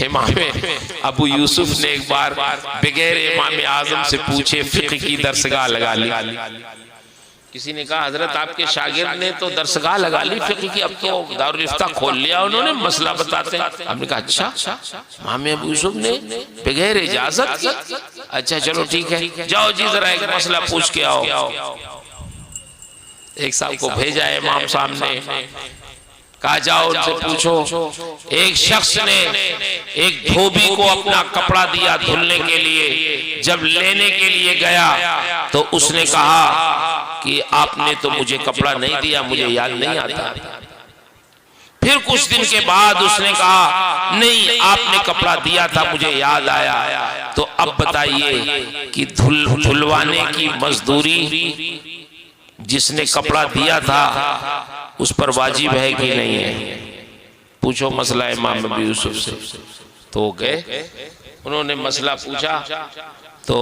इमाम अबू यूसुफ ने एक बार बगैर इमाम आजम से पूछे फिक्र की दरसगाह लगा ली। किसी ने कहा हजरत आपके शागिर्द ने तो दरसगाह लगा ली फिक्र की, अब तो दारुल इफ्ता खोल लिया उन्होंने, मसला बताते हैं। हमने कहा अच्छा इमाम अबू यूसुफ ने बगैर इजाजत की? अच्छा चलो ठीक है, जाओ जी जरा एक मसला पूछ के आओ। एक साहब को भेजा है इमाम सामने, कहा जाओ उनसे पूछो। एक शख्स ने एक धोबी को अपना कपड़ा दिया धुलने के लिए, जब लेने के लिए गया तो उसने कहा कि आपने तो मुझे कपड़ा नहीं दिया, मुझे याद नहीं आता। फिर कुछ दिन के बाद उसने कहा नहीं आपने कपड़ा दिया था, मुझे याद आया। तो अब बताइए कि धुलवाने की मजदूरी जिसने कपड़ा दिया था उस पर वाजिब है कि नहीं है? पूछो मसला इमाम अबू यूसुफ से। तो गए, उन्होंने मसला पूछा तो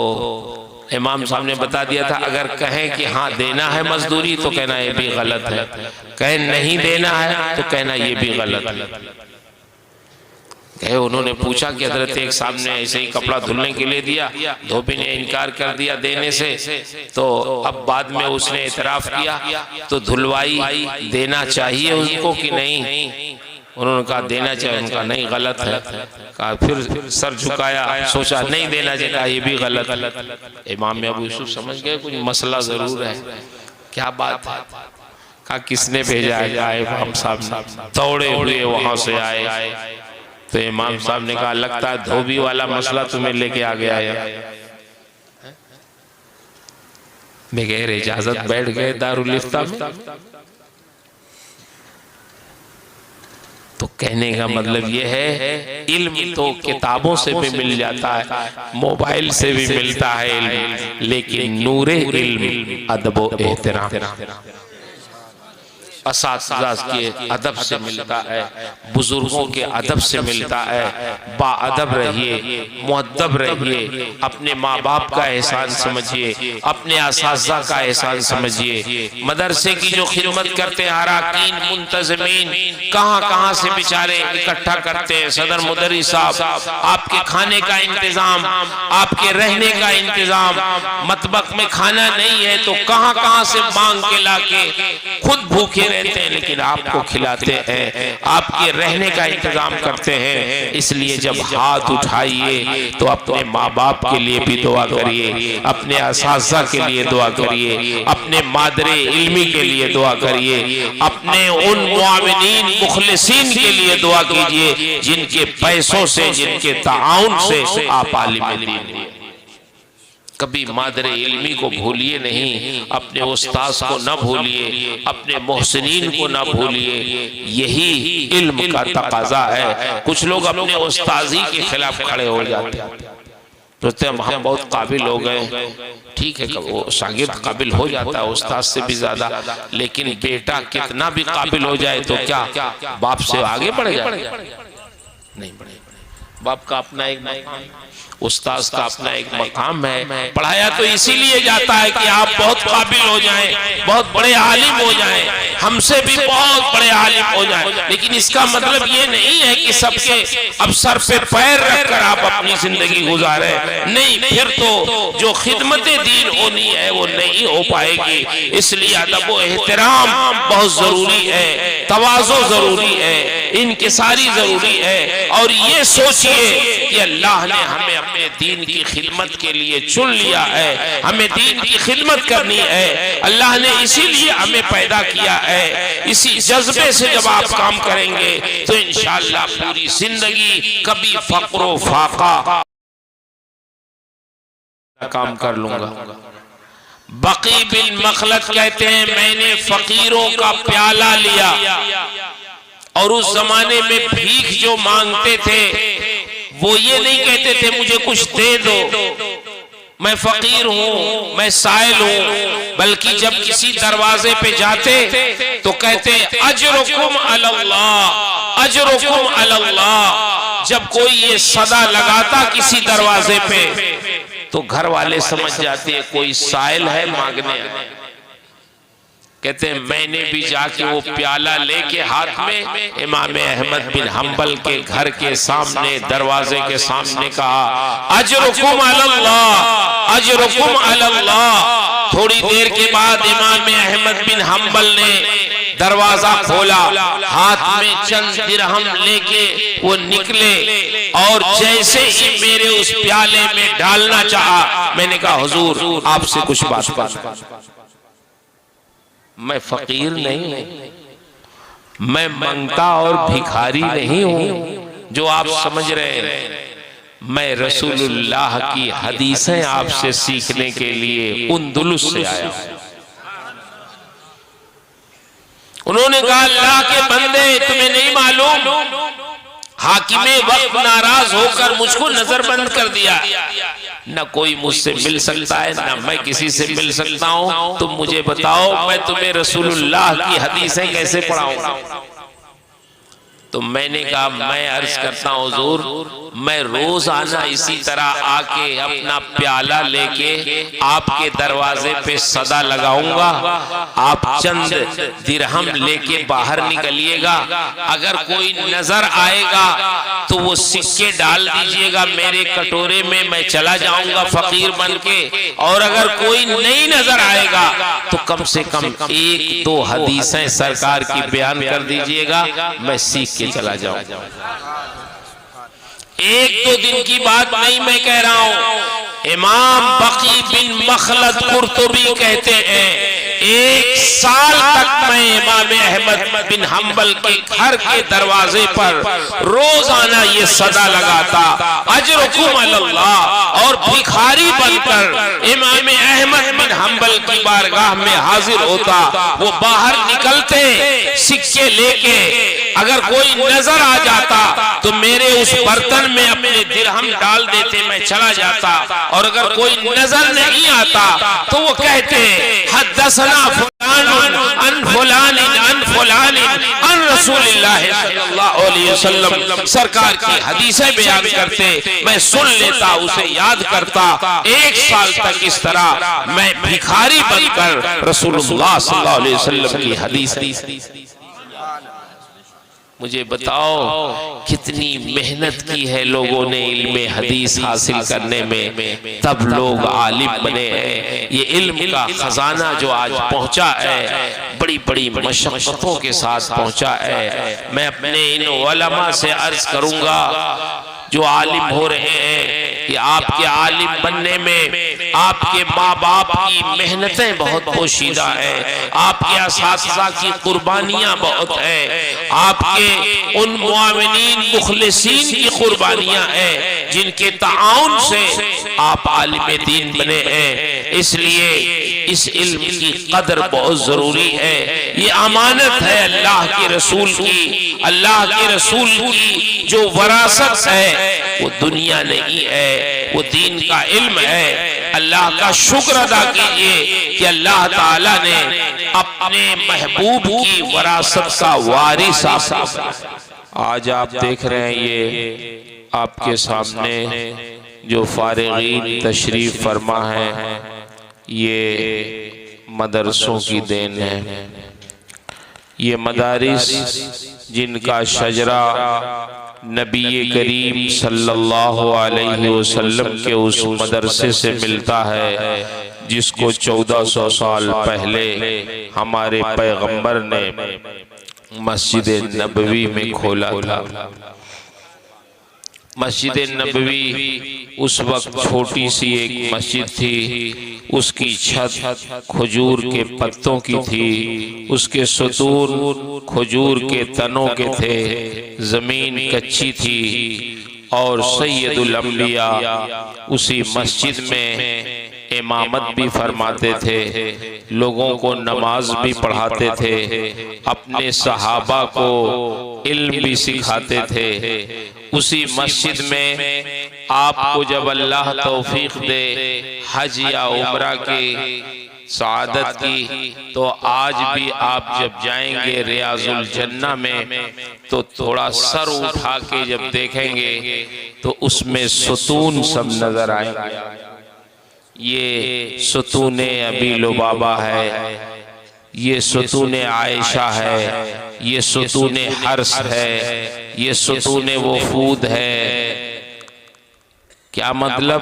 इमाम साहब ने बता दिया था। अगर कहें कि हाँ देना है मजदूरी तो कहना ये भी गलत है, कहें नहीं देना है तो कहना ये भी गलत है। कहे उन्होंने पूछा कि हजरत एक साहब ने ऐसे ही कपड़ा धुलने के लिए दिया, धोबी ने इनकार कर दिया देने से, तो अब बाद में उसने इतराफ किया तो धुलवाई देना चाहिए उनको कि नहीं? उन्होंने कहा देना चाहिए। उनका नहीं गलत है। कहा फिर सर झुकाया, सोचा नहीं देना चाहिए, कहा ये भी गलत है। इमाम अबू यूसुफ समझ गए कुछ मसला जरूर है, क्या बात है? कहा किसने भेजा है? इमाम साहब दौड़े हुए वहां से आए। तो इमाम साहब ने कहा लगता है धोबी वाला मसला तुम्हें लेके आ गया है। बगैर इजाजत बैठ गए दारुल इफ्ता में। तो कहने का मतलब ये है इल्म तो किताबों से भी मिल जाता है, मोबाइल से भी मिलता है इल्म, लेकिन नूरे इल्म अदब व एहतराम असातिज़ा के अदब से मिलता है, बुजुर्गों के अदब से मिलता है। बाअदब रहिए, मुअद्दब रहिए, अपने माँ बाप का एहसान समझिए, अपने असातिज़ा का एहसान समझिए। मदरसे की जो खिदमत करते हैं अराकीन मुंतज़मीन कहाँ कहाँ से बेचारे इकट्ठा करते हैं। सदर मुदर्रिस साहब आपके खाने का इंतजाम, आपके रहने का इंतजाम, मतबख में खाना नहीं है तो कहाँ कहाँ से मांग के लाके खुद भूखे रहते हैं लेकिन आपको खिलाते हैं, आपके रहने का इंतजाम करते हैं। इसलिए जब हाथ उठाइए तो अपने माँ बाप के लिए भी दुआ करिए, अपने असातिज़ा के लिए दुआ करिए, अपने मादरे इल्मी के लिए दुआ करिए, अपने उन मुआविनीन मुखलिसीन के लिए दुआ कीजिए जिनके पैसों से, जिनके ताउन से आप आलिम दीन। कभी मादरे इल्मी को भूलिए नहीं, अपने उस्ताद को न भूलिए, अपने मोहसिनीन को न भूलिए। यही इल्म का तकाजा है। कुछ लोग अपने उस्तादी के खिलाफ खड़े हो जाते हैं, सोचते हैं हम बहुत काबिल हो गए। ठीक है, वो शागिर्द काबिल हो जाता है उस्ताद से भी ज्यादा, लेकिन बेटा कितना भी काबिल हो जाए तो क्या बाप से आगे बढ़ जाए? नहीं बढ़े। बाप का अपना एक मकाम, उस्ताद का अपना एक मकाम है। पढ़ाया तो इसीलिए जाता है कि आप बहुत काबिल हो जाएं, बहुत बड़े आलिम हो जाएं, हमसे भी बहुत बड़े आलिम हो जाएं। लेकिन इसका मतलब ये नहीं है कि सबके अब सर पे पैर रखकर आप अपनी जिंदगी गुजारे। नहीं, फिर तो जो खिदमत दीन होनी है वो नहीं हो पाएगी। इसलिए अदब व एहतराम बहुत जरूरी है, तवाज़ो जरूरी है, इनकिसारी जरूरी है। और ये सोचिए कि अल्लाह ने हमें अपने दीन की खिदमत के लिए चुन लिया है, हमें दीन की खिदमत करनी है। अल्लाह ने इसीलिए हमें पैदा किया है। इसी जज्बे से जब आप काम करेंगे तो इंशाअल्लाह पूरी जिंदगी कभी फक्र फाका काम कर लूंगा। बकी बिन मखलत कहते हैं मैंने फकीरों का प्याला लिया, और उस जमाने में भीख जो मांगते थे वो ये नहीं कहते थे मुझे कुछ दे दो, मैं फकीर हूँ, मैं साइल हूँ, बल्कि जब किसी दरवाजे पे जाते तो कहते अजरुकुम अलल्लाह, अजरुकुम अलल्लाह। जब कोई ये सदा लगाता किसी दरवाजे पे तो घर वाले समझ जाते कोई साइल है मांगने। कहते हैं मैंने भी जाके वो प्याला लेके हाथ में इमाम अहमद बिन हम्बल के घर के सामने दरवाजे के सामने कहा, अजरुकुम अलल्लाह, अजरुकुम अलल्लाह। थोड़ी देर के बाद इमाम अहमद बिन हम्बल ने दरवाजा खोला, हाथ में चंद दिरहम लेके वो निकले और जैसे ही मेरे उस प्याले में डालना चाहा, मैंने कहा हुजूर आपसे कुछ बात कर। मैं फकीर नहीं, मैं मंगता और भिखारी नहीं हूं जो आप समझ रहे हैं। मैं रसूलुल्लाह की हदीसें आपसे सीखने के लिए उंदुलुस से आया हूं। उन्होंने कहा अल्लाह के बंदे तुम्हें नहीं मालूम, हाकिमे वक्त नाराज होकर मुझको नजरबंद कर दिया, न कोई मुझसे मिल सकता है न मैं किसी से मिल सकता हूं। तुम मुझे बताओ मैं तुम्हें रसूलुल्लाह की हदीसें कैसे पढ़ाऊं। तो मैंने कहा मैं अर्ज करता हूं हुजूर, मैं रोज आना इसी तरह आके अपना प्याला लेके आपके दरवाजे पे सदा लगाऊंगा, आप चंद दिरहम लेके बाहर निकलिएगा, अगर कोई नजर आएगा तो वो सिक्के डाल दीजिएगा मेरे कटोरे में, मैं चला जाऊंगा फकीर बन के, और अगर कोई नहीं नजर आएगा तो कम से कम एक दो हदीसें सरकार की बयान कर दीजिएगा, मैं सीख के चला जाऊं। एक दो दिन की बात नहीं मैं कह रहा हूं, इमाम बकी बिन मखलद कुर्तुबी कहते हैं 1 साल तक मैं इमाम अहमद बिन हम्बल के घर के दरवाजे पर रोजाना ये सदा लगाता, अजरुकुम अलल्लाह, और भिखारी बनकर इमाम अहमद बिन हम्बल की बारगाह में हाजिर होता। वो बाहर निकलते सिक्के लेके, अगर कोई नजर आ जाता तो मेरे उस बर्तन में अपने दिरहम डाल देते, मैं चला जाता, और अगर कोई नजर नहीं आता तो वो कहते हद्दसना फुलान अन फुलान अन फुलान अन रसूलुल्लाह सल्लल्लाहु अलैहि वसल्लम, सरकार की हदीसें बयान करते, मैं सुन लेता, उसे याद करता। 1 साल तक इस तरह मैं भिखारी बनकर रसूलुल्लाह सल्लल्लाहु अलैहि वसल्लम की हदीस। मुझे बताओ कितनी मेहनत की है लोगों ने इल्म हदीस हासिल करने में, तब लोग आलिम बने हैं। ये इल्म का खजाना जो आज पहुंचा है, बड़ी बड़ी मशक्कतों के साथ पहुंचा है। मैं अपने इन उलमा से अर्ज करूंगा जो आलिम हो रहे हैं कि आपके आलिम बनने में आपके माँ बाप की मेहनतें बहुत पोशीदा है, आपके असातिज़ा की कुर्बानियां बहुत है, आपके उन मुआविनीन मुखलिसीन की कुर्बानियां हैं जिनके ताउन से आप आलिम दीन बने हैं। इसलिए इस इल्म की कदर बहुत जरूरी है। ये अमानत है अल्लाह के रसूल की, अल्लाह के रसूल की जो वरासत है वो दुनिया नहीं है, वो दीन का इल्म है। अल्लाह का शुक्र अदा कीजिए कि अल्लाह ताला ने अपने महबूब की वरासत का वारिस आज आप देख रहे हैं। ये आपके सामने जो फारिगीन तशरीफ फरमा है, ये मदरसों की देन है। ये मदारिस जिनका शजरा नबी करीम सल्लल्लाहु अलैहि वसल्लम के उस मदरसे से मिलता है जिसको 1400 साल पहले हमारे पैगंबर ने मस्जिद नबवी में खोला था। मस्जिद नबवी उस वक्त छोटी सी एक मस्जिद थी, उसकी छत खजूर के पत्तों की थी, उसके सतून खजूर के तनों के थे, जमीन कच्ची थी, और सैयदुल अंबिया उसी मस्जिद में इमामत भी फरमाते थे, लोगों को नमाज भी पढ़ाते थे, अपने सहाबा को इल्म भी सिखाते थे। उसी मस्जिद में आपको जब अल्लाह तौफीक दे हज या उम्रा की सआदत की, तो आज भी आप जब जाएंगे रियाजुल जन्ना में तो थोड़ा सर उठा के जब देखेंगे तो उसमें सुतून सब नजर आएंगे। ये सुतूने अबी लुबाबा है, ये सुतून आयशा है, ये सुतून हर्ष है, ये सुतून वफूद है। क्या मतलब?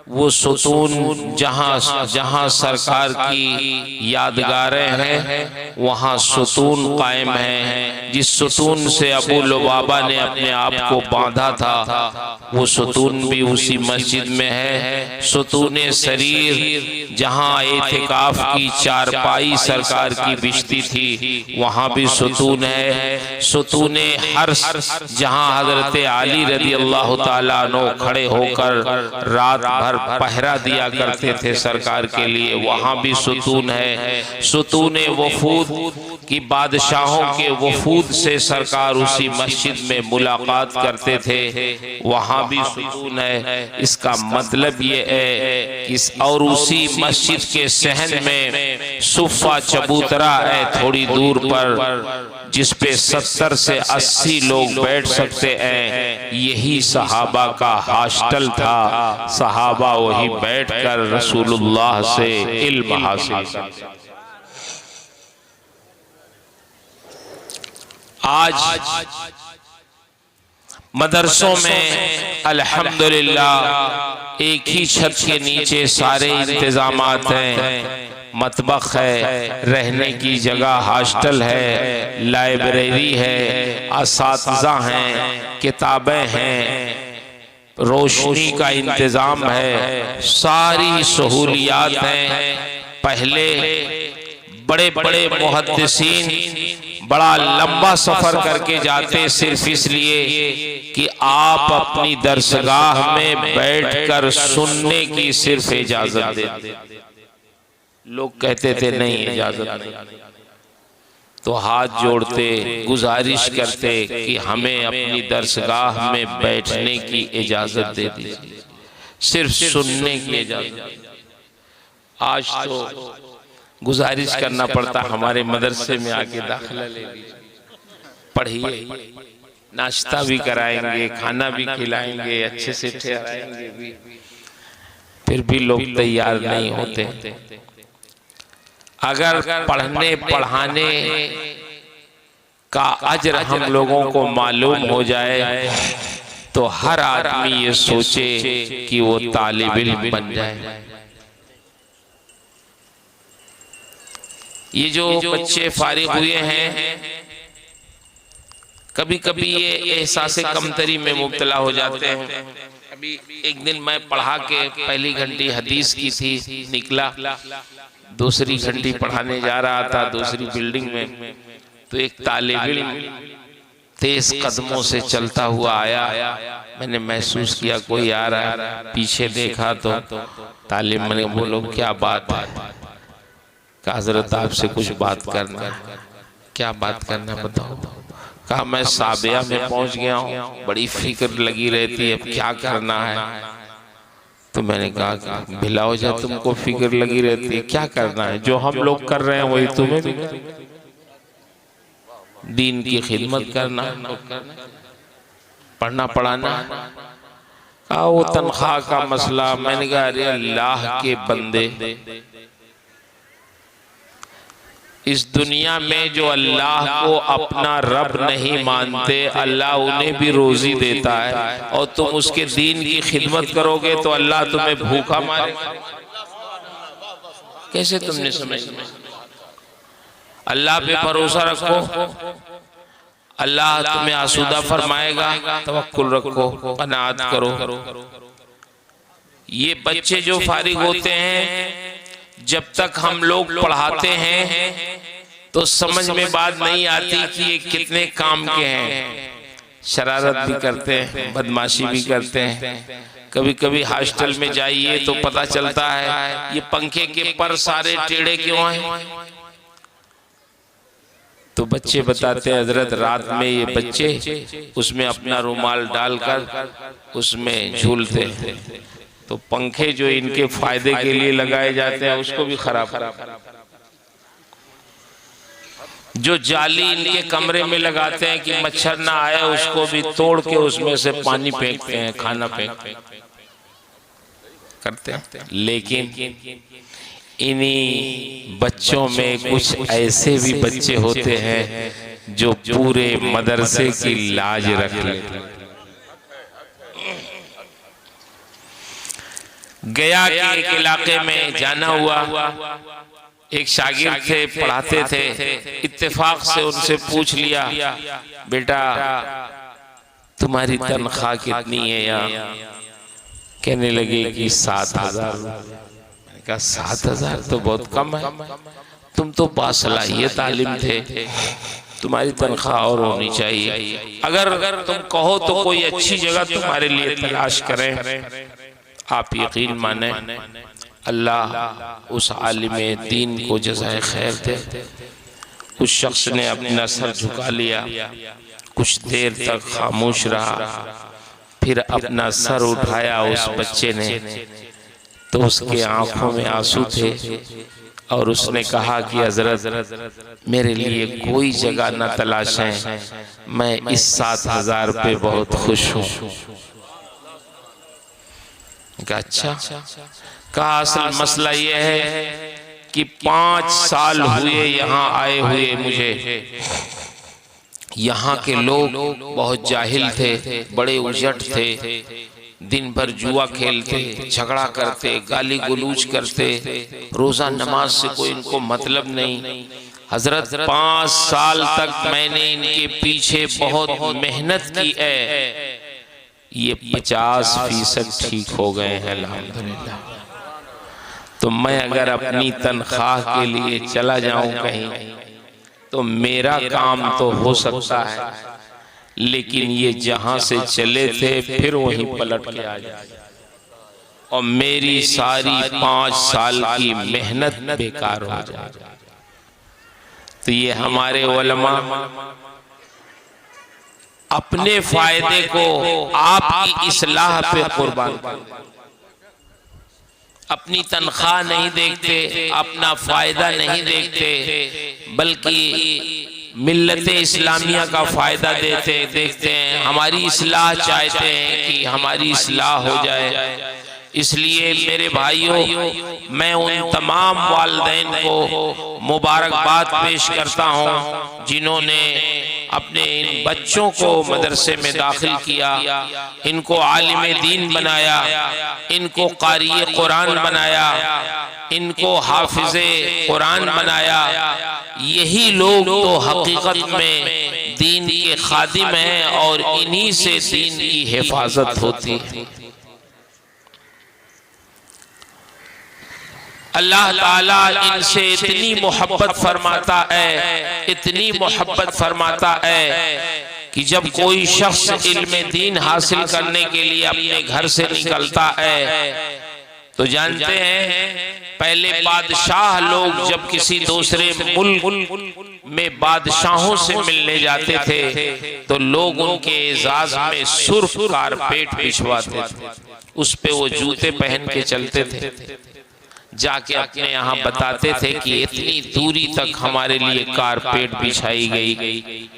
वो सुतून जहाँ जहाँ सरकार की यादगारें हैं वहाँ सुतून कायम है। जिस सुतून से अबू लुबाबा ने अपने आप को बांधा था वो सुतून भी उसी मस्जिद में है। सुतून सरीर जहाँ एतिकाफ की चारपाई सरकार की बिछती थी वहाँ भी सुतून है। सुतून हर्ष जहाँ हजरत अली रज़ी अल्लाह ताला अन्हु खड़े होकर रात भर पहरा दिया करते थे सरकार के लिए, वहाँ भी सुतून है। सुतून वफूद कि बादशाहों के वफूद से सरकार उसी मस्जिद में मुलाकात करते थे, वहाँ भी सुकून है। इसका मतलब ये है कि और उसी मस्जिद के सहन में सुफ़ा चबूतरा है थोड़ी दूर पर, जिस पे 70 से 80 लोग बैठ सकते हैं। यही सहाबा का हॉस्टल था, सहाबा वही बैठकर रसूलुल्लाह से इल्म हासिल करते। आज मदरसों में अल्हम्दुलिल्लाह एक ही छत के नीचे सारे इंतजामात हैं। मतबख है, रहने की जगह हॉस्टल है, लाइब्रेरी है, असातिज़ा हैं, किताबें हैं, रोशनी का इंतज़ाम है, सारी सहूलियात हैं। पहले बड़े बड़े मुहद्दिसीन बड़ा लंबा सफर करके जाते सिर्फ इसलिए कि आप अपनी दरसगाह में बैठकर सुनने की सिर्फ इजाजत देते। लोग कहते थे नहीं इजाजत नहीं, तो हाथ जोड़ते गुजारिश करते कि हमें अपनी दरसगाह में बैठने की इजाजत दे दीजिए, सिर्फ सुनने की इजाजत। आज तो गुजारिश करना पड़ता हमारे मदरसे में आके दाखिला ले लीजिए, पढ़िए, नाश्ता भी कराएंगे, खाना भी खिलाएंगे, अच्छे से ठहराएंगे भी, फिर भी लोग तैयार नहीं होते। अगर पढ़ने पढ़ाने का अजर हम लोगों को मालूम हो जाए तो हर आदमी ये सोचे कि वो तालिब इल्म बन जाए। ये जो बच्चे फारिग हुए हैं कभी कभी ये एहसास कमतरी में मुब्तला हो जाते हैं। अभी एक दिन मैं पढ़ा के पहली घंटी हदीस की थी, निकला दूसरी घंटी पढ़ाने जा रहा था दूसरी बिल्डिंग में, तो एक तालिब इल्म तेज कदमों से चलता हुआ आया। मैंने महसूस किया कोई आ रहा है, पीछे देखा तो तालिब, मैंने बोलो क्या बात है? हज़रत आपसे कुछ बात करना है। क्या बात करना बताओ? कहा मैं साबिया में पहुंच गया हूँ, बड़ी फिक्र लगी रहती है, अब क्या करना है? तो मैंने कहा भिला हो जाए, तुमको फिक्र लगी रहती है, क्या करना है? जो हम लोग कर रहे हैं वही तुम्हें भी, दीन की खिदमत करना, पढ़ना पढ़ाना। कहा वो तनख्वाह का मसला। मैंने कहा अरे अल्लाह के बंदे, इस दुनिया में जो अल्लाह को अपना रब नहीं मानते, अल्लाह उन्हें भी रोजी देता है, और तुम उसके दीन की खिदमत करोगे तो अल्लाह तुम्हें भूखा मारेगा। कैसे तुमने समझ? अल्लाह पे भरोसा रखो, अल्लाह तुम्हें आसूदा फरमाएगा, तवक्कुल रखो, कनात करो। ये बच्चे जो फारिग होते हैं, जब तक हम लोग पढ़ाते हैं तो समझ में बात नहीं आती कि ये कितने काम के हैं। शरारत भी करते हैं, बदमाशी भी करते हैं। कभी कभी हॉस्टल में जाइए तो पता चलता है ये पंखे के पर सारे टेढ़े क्यों हैं। तो बच्चे बताते हैं हजरत रात में ये बच्चे उसमें अपना रुमाल डालकर उसमें झूलते हैं, तो पंखे जो इनके फायदे के लिए लगाए जाते हैं उसको भी खराब। जो जाली इनके कमरे में लगाते हैं कि मच्छर ना आए, उसको भी तोड़ के उसमें से पानी फेंकते हैं, खाना फेंकते करते हैं। लेकिन इन्हीं बच्चों में कुछ ऐसे भी बच्चे होते हैं जो पूरे मदरसे की लाज रख लेते। गया के एक इलाके में जाना हुआ, एक शागिर्द थे, पढ़ाते थे। इत्तेफाक से उनसे पूछ लिया, बेटा तुम्हारी तनख्वाह कितनी है यहाँ? कहने लगे कि 7,000। मैंने कहा 7,000 तो बहुत कम है, तुम तो बासलाहियत आलिम थे, तुम्हारी तनख्वाह और होनी चाहिए। अगर तुम कहो तो कोई अच्छी जगह तुम्हारे लिए तलाश करें। आप यकीन माने, अल्लाह उस आलिमे दीन को जज़ाए खैर दे। उस शख्स ने अपना सर झुका लिया, कुछ देर तक खामोश रहा, फिर अपना सर उठाया उस बच्चे ने, तो उसके आंखों में आंसू थे और उसने कहा कि हजरत मेरे लिए कोई जगह न तलाशें, मैं इस 7,000 पे बहुत खुश हूँ। अच्छा, कहा असल मसला ये है कि 5 साल हुए यहाँ आए हुए मुझे। यहाँ के लोग बहुत जाहिल थे, बड़े उजट थे, दिन भर जुआ खेलते, झगड़ा करते, गाली गलूज करते, रोजा नमाज से कोई इनको मतलब नहीं। हजरत 5 साल तक मैंने इनके पीछे बहुत मेहनत की है, ये 50% ठीक हो गए हैं अल्हम्दुलिल्लाह। तो मैं अगर अपनी तनख्वाह के लिए चला जाऊं कहीं तो मेरा काम तो हो सकता है, लेकिन ये जहां से चले थे फिर वहीं पलट के आ जाए और मेरी सारी 5 साल की मेहनत बेकार हो जाए। तो ये हमारे उलमा अपने फायदे को आपकी इस्लाह पे कुर्बान करते, अपनी तनख्वाह नहीं देखते, अपना फायदा नहीं देखते, बल्कि मिल्लत इस्लामिया का फायदा देखते हैं। हमारी इस्लाह चाहते हैं कि हमारी इस्लाह हो जाए। इसलिए मेरे भाइयों, मैं उन तमाम वालिदैन को मुबारकबाद पेश करता हूँ जिन्होंने अपने इन बच्चों को मदरसे में दाखिल किया, इनको आलिम दीन बनाया, इनको क़ारी कुरान बनाया, इनको हाफिज़े कुरान बनाया। यही लोग तो हकीकत में दीन के खादिम हैं और इन्हीं से दीन की हिफाजत होती है। अल्लाह ताला इनसे इतनी मोहब्बत फरमाता है, इतनी मोहब्बत फरमाता है कि जब कोई शख्स इल्म दीन हासिल करने के लिए अपने घर से निकलता है तो जानते हैं पहले बादशाह लोग जब किसी दूसरे मुल्क में बादशाहों से मिलने जाते थे तो लोग उनके एजाज में सुर्ख कारपेट बिछवाते थे, उस पे वो जूते पहन के चलते थे, जाके अपने यहाँ बताते थे कि इतनी दूरी तक हमारे लिए कारपेट बिछाई गई।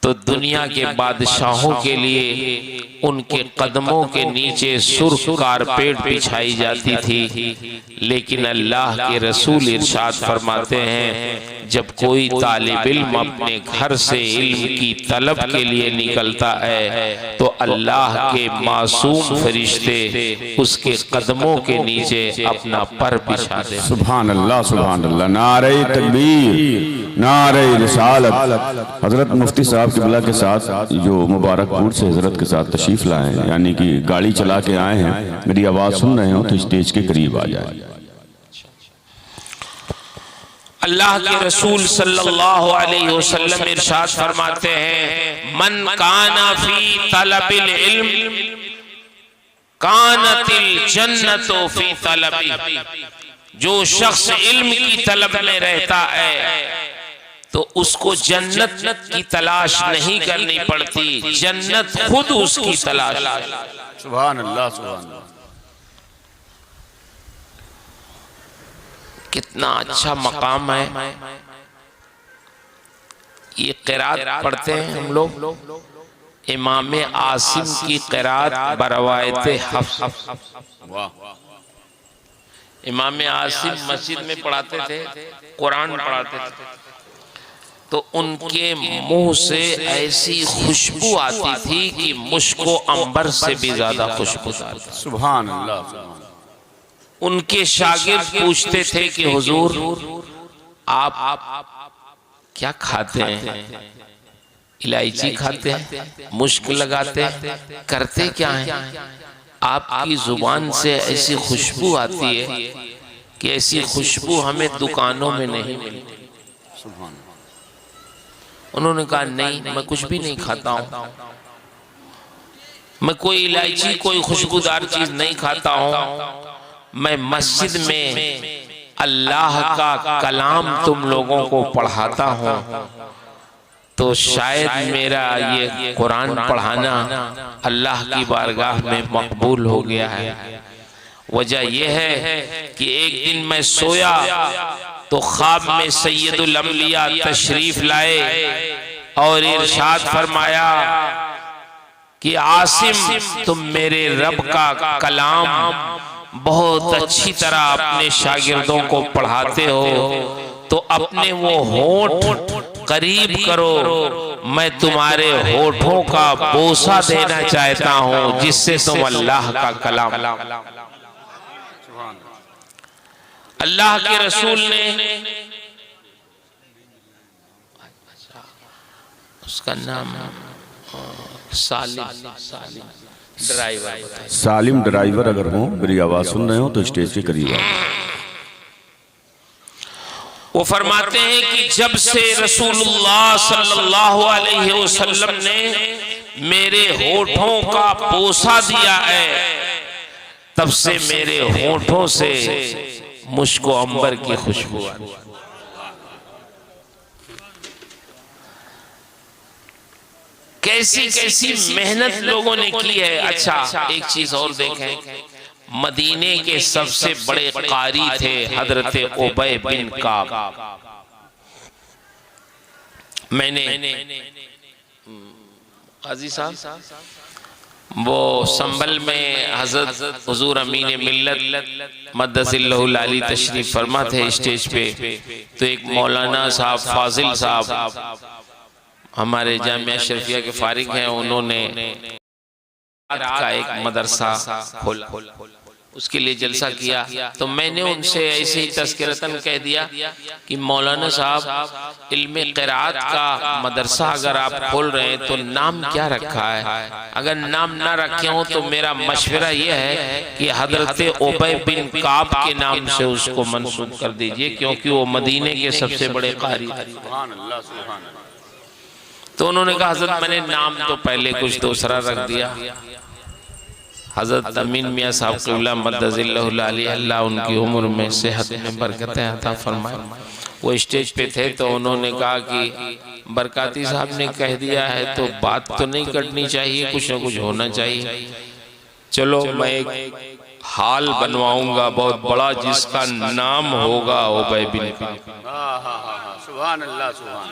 तो दुनिया के बादशाहों के लिए उनके कदमों के नीचे सुर्ख कारपेट बिछाई जाती थी, लेकिन अल्लाह के रसूल इरशाद फरमाते हैं जब कोई तालिब इल्म अपने घर से इल्म की तलब के लिए निकलता है तो अल्लाह के मासूम फरिश्ते उसके कदमों के नीचे अपना पर बिछा दे। सुभान अल्लाह, सुभान अल्लाह, नारे तकबीर, नारे रिसालत। हजरत मुफ्ती साहब किबला के साथ जो मुबारकपुर से हजरत के साथ तशरीफ लाए हैं, यानी कि गाड़ी चला के आए हैं, मेरी आवाज़ सुन रहे हो तो स्टेज के करीब आ जाए। अल्लाह के रसूल सल्लल्लाहु अलैहि वसल्लम इरशाद फरमाते हैं मन काना फी तलबिल इल्म कानतिल जन्नतु फी तलबी। जो शख्स इल्म की तलब में रहता है तो उसको जन्नत की तलाश नहीं करनी पड़ती, जन्नत खुद उसकी तलाश। सुभान अल्लाह, सुभान अल्लाह। कितना अच्छा मकाम है। ये क़िरात पढ़ते हैं हम लोग, इमाम आसिम की क़िरात बरवायत हफ्स। इमाम आसिम मस्जिद में पढ़ाते थे, कुरान पढ़ाते थे, तो उनके मुंह से ऐसी खुशबू आती थी कि मुझको अंबर से भी ज्यादा खुशबू आती। सुभान अल्लाह। उनके शागिर्द पूछते थे कि हुजूर आप क्या खाते हैं? इलायची खाते हैं, मुश्क लगाते हैं, करते क्या हैं? आपकी जुबान से ऐसी खुशबू आती है कि ऐसी खुशबू हमें दुकानों में नहीं मिलती। उन्होंने कहा नहीं, मैं कुछ भी नहीं खाता हूं, मैं कोई इलायची कोई खुशबूदार चीज नहीं खाता हूं, मैं मस्जिद में अल्लाह का कलाम तुम लोगों को पढ़ाता हूं, तो शायद मेरा ये कुरान पढ़ाना अल्लाह की बारगाह में मकबूल हो गया है। वजह यह है कि एक दिन मैं सोया तो ख्वाब में सैयदुल अम्बिया तशरीफ लाए और इरशाद फरमाया कि आसिम तुम मेरे रब का कलाम बहुत अच्छी तरह अपने शागिर्दों को पढ़ाते हो, तो अपने वो होठ करीब करो, मैं तुम्हारे होठों का बोसा देना चाहता हूं जिससे तुम अल्लाह का कलाम। अल्लाह के रसूल ने, उसका नाम सालिम ड्राइवर, सालिम ड्राइवर अगर हो, मेरी आवाज सुन रहे हो तो स्टेज के करीब आओ। वो फरमाते हैं कि जब से रसूलुल्लाह सल्लल्लाहु अलैहि वसल्लम ने मेरे होठों का बोसा दिया है, तब से मेरे होठों से मुझको अंबर की खुशबू आई। कैसी कैसी मेहनत लोगों ने की है। अच्छा, एक चीज और देखें, मदीने के सबसे बड़े कारी थे हजरत उबय बिन काब। मैंने काजी साहब वो संभल में हजरत हुजूर अमीन मिल्लत मद्दसिल्लहुल आली तशरीफ फरमा थे स्टेज पे, तो एक मौलाना साहब फाजिल साहब हमारे जामिया शरीफिया के फारिग हैं, उन्होंने का एक मदरसा खोला, उसके लिए जलसा किया। तो मैंने उनसे ऐसे ही तज़किरतन कह दिया कि मौलाना साहब इल्मे क़िराअत का मदरसा अगर आप खोल रहे हैं तो नाम क्या रखा है? अगर नाम ना रखे हो तो मेरा मशवरा यह है कि हजरत उबय बिन काब के नाम से उसको मंसूब कर दीजिए, क्योंकि वो मदीने के सबसे बड़े कारी थे। तो उन्होंने कहा हजरत मैंने नाम तो पहले कुछ दूसरा रख दिया। हजरत अमीन मियाँ साहब क़िबला मद्दसिल्लहुल आली, अल्लाह उनकी उम्र में सेहत में बरकतें अता फरमाए, वो स्टेज पे थे तो उन्होंने कहा कि बरकाती साहब ने कह दिया है तो बात तो नहीं कटनी चाहिए, कुछ न कुछ होना चाहिए। चलो मैं एक हाल बनवाऊंगा बहुत बड़ा जिसका नाम होगा उबय बिन काब। सुभान अल्लाह, सुभान।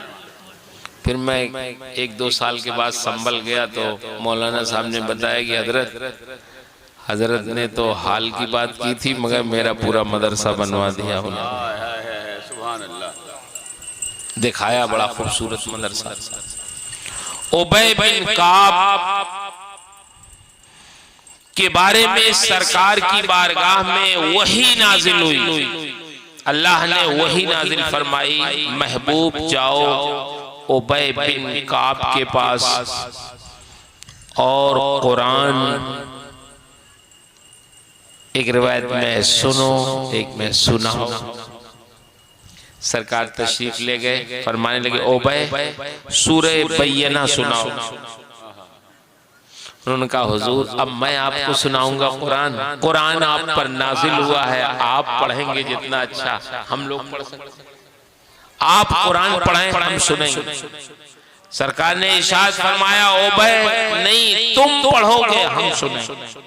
फिर मैं 1-2 साल के बाद संभल गया तो मौलाना साहब ने बताया कि हजरत ने तो हाल की बात की थी मगर मेरा पूरा मदरसा बनवा दिया उन्होंने। सुभान अल्लाह। दिखाया बड़ा खूबसूरत मदरसा। उबय बिन काब के बारे में सरकार की बारगाह में वही नाजिल हुई, अल्लाह ने वही नाजिल फरमाई, महबूब जाओ उबय बिन काब के पास और कुरान एक रिवायत में सुनो, एक में सुनाओ। सरकार तशरीफ ले गए, फरमाने लगे उबय सूरह बय्यना सुनाओ। उन्होंने कहा हुजूर अब मैं आपको सुनाऊंगा कुरान, कुरान आप पर नाजिल हुआ है, आप पढ़ेंगे जितना अच्छा हम लोग पढ़ सकते, आप कुरान पढ़ें हम सुनेंगे। सरकार ने इरशाद फरमाया उबय नहीं तुम पढ़ोगे हम सुनेंगे।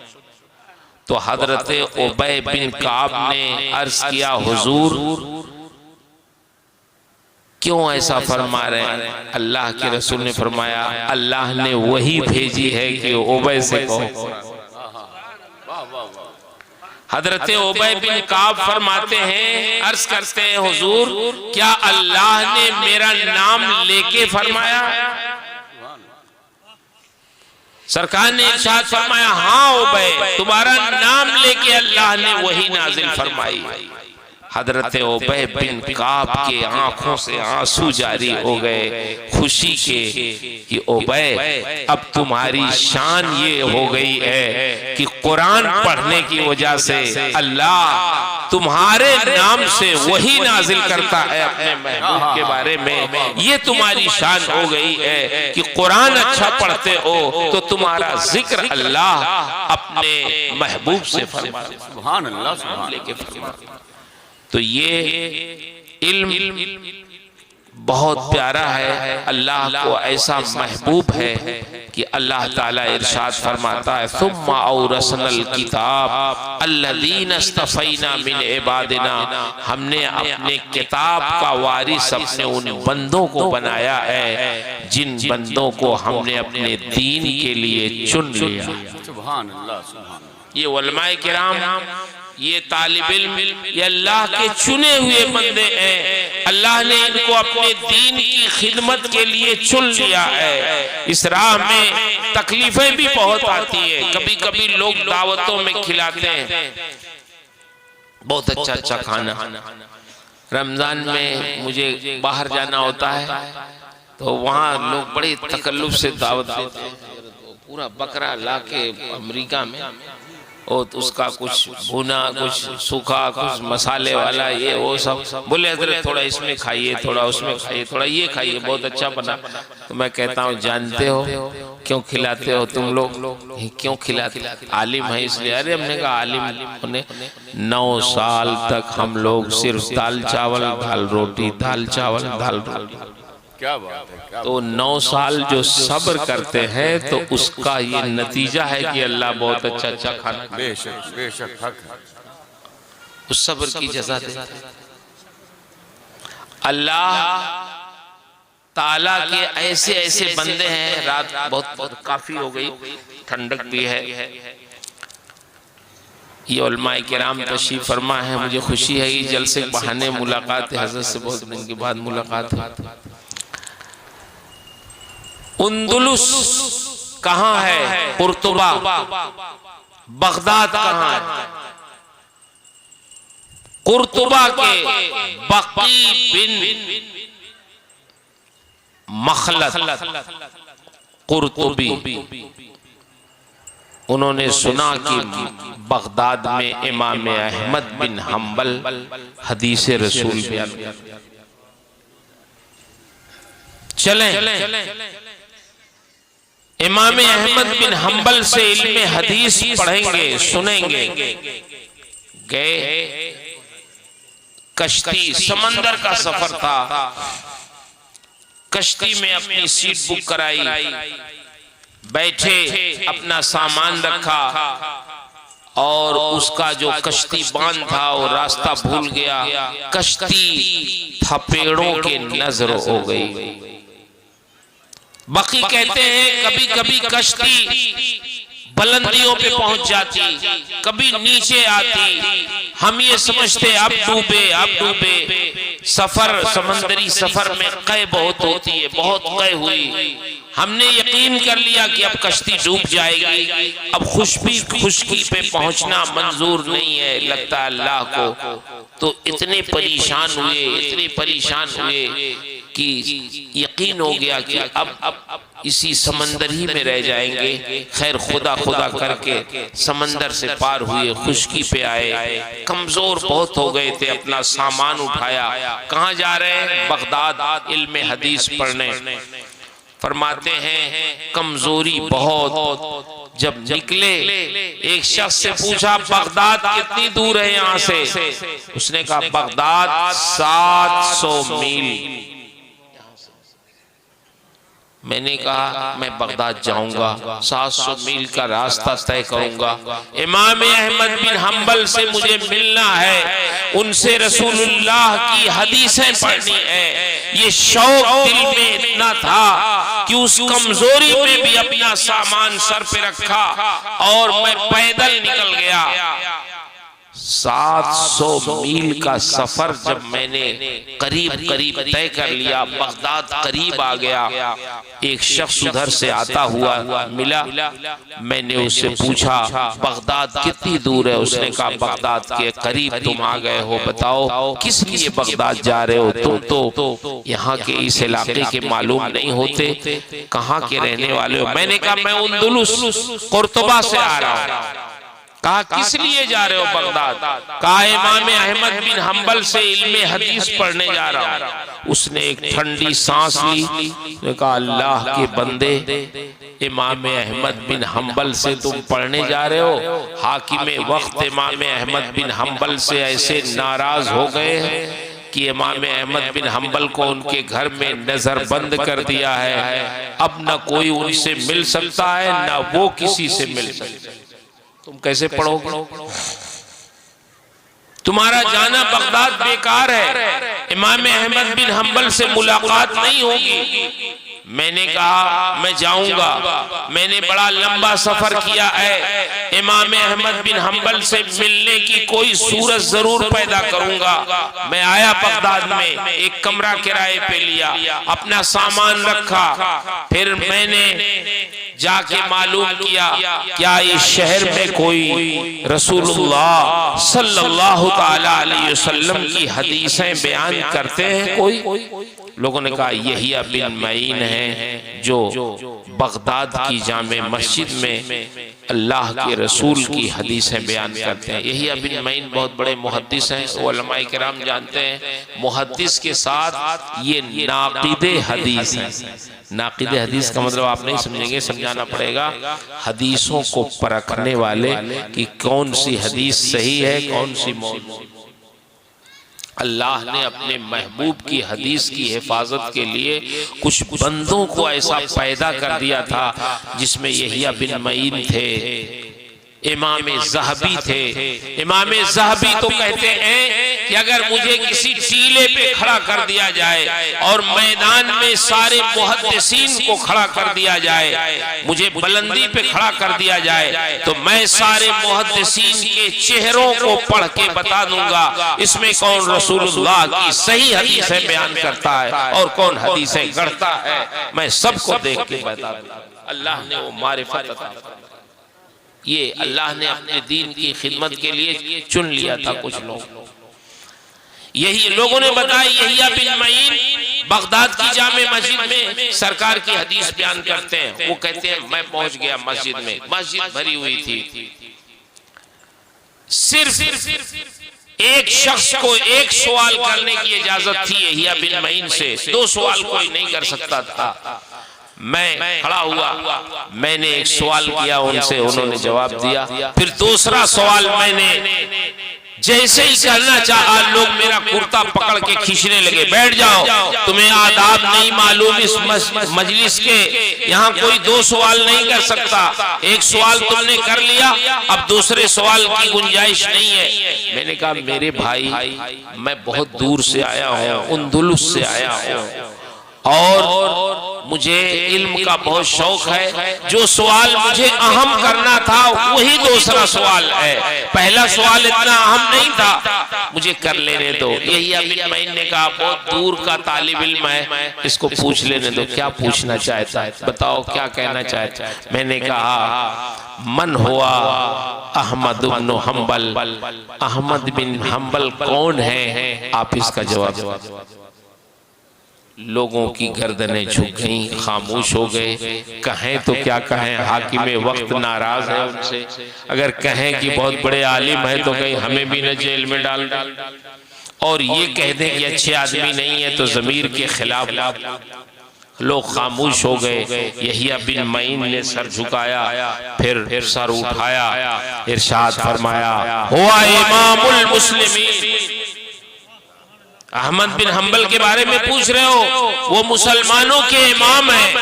तो हजरत उबय बिन काब ने अर्ज किया हुजूर क्यों ऐसा फरमा रहे हैं? अल्लाह के रसूल ने फरमाया अल्लाह ने वही भेजी है कि उबय से कहो। हजरत उबय बिन काब फरमाते हैं, अर्ज करते हैं हुजूर क्या अल्लाह ने मेरा नाम लेके फरमाया? सरकार ने इरशाद फरमाया, हाँ उबय तुम्हारा नाम लेके अल्लाह ने वही नाजिल फरमाई। हजरत उबय बिन काब के आंखों से आंसू जारी हो गए खुशी के कि उबय अब तुम्हारी शान ये हो गई है कि कुरान पढ़ने की वजह से अल्लाह तुम्हारे नाम से वही नाजिल करता है अपने महबूब के बारे में। ये तुम्हारी शान हो गई है कि कुरान अच्छा पढ़ते हो तो तुम्हारा जिक्र अल्लाह अपने महबूब से फरमाता है। सुभान अल्लाह, सुभान लेके फरमाता। तो ये इल्म बहुत प्यारा है, अल्लाह को ऐसा महबूब है कि अल्लाह ताला इरशाद फरमाता है, सुम्मा औरसनल किताब अल्लज़ीना इस्तफ़ैना मिन इबादिना, हमने अपने किताब का वारिस अपने उन बंदों को बनाया है जिन बंदों को हमने अपने दीन के लिए चुन लिया। सुभान अल्लाह, सुभान। ये उलमाए किराम, ये तालिब इल्म, ये अल्लाह के चुने हुए बंदे हैं। अल्लाह ने इनको अपने दीन की खिदमत के लिए चुन लिया है। इस राह में तकलीफें भी बहुत आती है। कभी कभी लोग दावतों में खिलाते हैं बहुत अच्छा अच्छा खाना। रमजान में मुझे बाहर जाना होता है तो वहाँ लोग बड़े तकल्लुफ से दावत देते हैं। पूरा बकरा लाके अमेरिका में और उसका कुछ भुना, कुछ सूखा, कुछ मसाले वाला, ये वो सब। बोले हजरत थोड़ा इसमें खाइए, थोड़ा उसमें खाइए, थोड़ा ये खाइए, बहुत अच्छा बना। तो मैं कहता हूँ जानते हो क्यों खिलाते हो तुम लोग? क्यों खिलाते? आलिम है इसलिए। अरे हमने कहा आलिम होने 9 साल तक हम लोग सिर्फ दाल चावल दाल रोटी, दाल चावल दाल रोटी। क्या बात है, क्या तो 9 साल जो सब्र करते हैं तो उसका ये नतीजा है कि अल्लाह बहुत अच्छा अच्छा खाना। बेशक बेशक हक है। उस सब्र की जज़ा देता है अल्लाह ताला के। ऐसे ऐसे बंदे हैं। रात बहुत काफी हो गई, ठंडक भी है। ये उलमाए किराम तशरीफ फरमा है। मुझे खुशी है कि जलसे के बहाने मुलाकात है, हजरत से बहुत दिन के बाद मुलाकात है। उंदुलुस कहाँ है? कुर्तुबा। बगदाद कहाँ है? कुर्तुबा के बकी बिन मखलद कुर्तुबी, उन्होंने सुना कि बगदाद में इमाम अहमद बिन हम्बल हदीस रसूल बयान करते। चलें इमाम अहमद बिन हम्बल से इल्मे हदीस पढ़ेंगे, सुनेंगे। गए, कश्ती, समंदर का सफर था। कश्ती में अपनी सीट बुक कराई, बैठे, अपना सामान रखा और उसका जो कश्ती बांध था वो रास्ता भूल गया। कश्ती थपेड़ों के नजर हो गई। बकी कहते हैं कभी कभी कश्ती बुलंदियों पे पहुंच जाती, कभी नीचे आती। हम ये समझते अब डूबे अब डूबे। सफर, समंदरी सफर में कै बहुत होती है, बहुत कै हुई। हमने यकीन कर लिया कि अब कश्ती डूब जाएगी, अब खुशकी पे पहुंचना मंजूर नहीं है, लगता अल्लाह को। तो इतने परेशान हुए, इतने परेशान हुए कि यकीन हो गया कि अब इसी समंदर ही में रह जाएंगे। खैर खुदा खुदा करके समंदर से पार हुए, खुशकी पे आए। कमजोर बहुत हो गए थे, अपना सामान उठाया। कहाँ जा रहे हैं? बगदाद इल्मे हदीस पढ़ने। फरमाते हैं कमजोरी बहुत। जब निकले एक शख्स से पूछा बगदाद कितनी दूर है यहाँ से? उसने कहा बगदाद 700 मील। मैंने कहा मैं बगदाद जाऊंगा, 700 मील का रास्ता तय करूंगा। इमाम अहमद बिन हम्बल से मुझे मिलना है, उनसे रसूलुल्लाह की हदीसें पढ़नी है। ये शौक दिल में इतना था कि उस कमजोरी में भी अपना सामान सर पे रखा और मैं पैदल निकल गया। 700 मील का सफर जब मैंने करीब करीब तय कर लिया, बगदाद करीब आ गया, एक शख्स उधर से आता हुआ मिला। मैंने उससे पूछा बगदाद कितनी दूर है? उसने कहा बगदाद के करीब तुम आ गए हो, बताओ किस लिए बगदाद जा रहे हो? तुम तो यहाँ के इस इलाके के मालूम नहीं होते, कहाँ के रहने वाले हो? मैंने कहा मैं उंदुलुस कुर्तुबा से आ रहा हूँ। कहा किस लिए जा रहे हो बगदाद? कहा इमाम अहमद बिन हम्बल से इल्मे हदीस पढ़ने जा रहा हूं। उसने एक ठंडी सांस ली, कहा अल्लाह के बंदे, इमाम अहमद बिन हम्बल से तुम पढ़ने जा रहे हो? हाकिम वक्त इमाम अहमद बिन हम्बल से ऐसे नाराज हो गए हैं कि इमाम अहमद बिन हम्बल को उनके घर में नजर बंद कर दिया है। अब न कोई उनसे मिल सकता है, न वो किसी से मिल सकता है। तुम कैसे पढ़ोगे? तुम्हारा जाना बगदाद बेकार है, इमाम अहमद बिन हम्बल से मुलाकात नहीं होगी। मैंने कहा मैं जाऊंगा, मैंने बड़ा लंबा सफर किया है, इमाम अहमद बिन हम्बल से मिलने की कोई सूरत जरूर पैदा करूंगा। मैं आया बगदाद में, एक कमरा किराए पे लिया, अपना सामान रखा, फिर मैंने जाके मालूम किया क्या इस शहर में कोई रसूलुल्लाह सल्लल्लाहु ताला अलैहि वसल्लम की हदीसें बयान करते हैं? कोई लोगों ने कहा यहिया बिन मईन है जो बगदाद की जामे मस्जिद में अल्लाह के रसूल की हदीसें बयान करते हैं। यहिया बिन मईन बहुत बड़े मुहद्दिस हैं, उलमाए किराम जानते हैं। मुहद्दिस के साथ ये नाक़िदे हदीस हैं। नाक़िदे हदीस का मतलब आप नहीं समझेंगे, समझाना पड़ेगा। हदीसों को परखने वाले कि कौन सी हदीस सही है, कौन सी मौजूद। अल्लाह ने अपने महबूब की हदीस की हिफाजत के लिए कुछ बंदों को ऐसा पैदा कर दिया था जिसमें यहिया बिन मईन थे, इमाम ज़हबी थे। इमाम ज़हबी तो कहते हैं कि अगर मुझे किसी टीले पे खड़ा कर दिया जाए और मैदान में सारे मुहद्दिसीन को खड़ा कर दिया जाए, मुझे बुलंदी पे खड़ा कर दिया जाए, तो मैं सारे मुहद्दिसीन के चेहरों को पढ़ के बता दूंगा इसमें कौन रसूलुल्लाह की सही हदीसें बयान करता है और कौन हदीसें गढ़ता है। मैं सबको देख के बता दूंगा। अल्लाह ने वो मारिफत अता की। ये अल्लाह ने अपने दीन की खिदमत के लिए चुन लिया था कुछ लोग। यही लोगों ने बताया यहिया बिन मईन बगदाद की जामे मस्जिद में सरकार की हदीस बयान करते हैं। वो कहते हैं मैं पहुंच गया मस्जिद में, मस्जिद भरी हुई थी, सिर्फ एक शख्स को एक सवाल करने की इजाजत थी यहिया बिन मईन से, 2 सवाल कोई नहीं कर सकता था। मैं खड़ा हुआ, मैंने एक सवाल किया उनसे, उन्होंने जवाब दिया। फिर दूसरा सवाल मैंने जैसे ही करना चाहा, लोग मेरा कुर्ता पकड़ के खींचने लगे, बैठ जाओ, तुम्हें आदाब नहीं मालूम इस मजलिस के, यहाँ कोई 2 सवाल नहीं कर सकता, एक सवाल तुमने कर लिया, अब दूसरे सवाल की गुंजाइश नहीं है। मैंने कहा मेरे भाई मैं बहुत दूर से आया हूँ, उंदुलुस से आया हूँ और मुझे इल्म का बहुत शौक है। जो सवाल मुझे अहम करना था वही दूसरा सवाल है, पहला सवाल इतना अहम नहीं था, मुझे कर लेने दो। यहिया बिन मईन ने कहा बहुत दूर का तालिब इल्म है, इसको पूछ लेने दो, क्या पूछना चाहता है, बताओ क्या कहना चाहता है। मैंने कहा मन हुआ अहमद बिन हम्बल, अहमद बिन हम्बल कौन है? आप इसका जवाब। लोगों की गर्दनें झुक गईं, खामोश हो गए। कहें तो क्या कहें, हाकिम वक्त नाराज है उनसे, अगर कहें कि बहुत बड़े आलिम है तो कहीं हमें भी न जेल में डाल डाल, और ये कह दें कि अच्छे आदमी नहीं है तो ज़मीर के खिलाफ। लोग खामोश हो गए। यहिया बिन मईन ने सर झुकाया, फिर सर उठाया, इरशाद फरमाया हुआ इमामुल मुस्लिमीन। अहमद बिन हम्बल के बारे में पूछ रहे हो, वो मुसलमानों के इमाम हैं।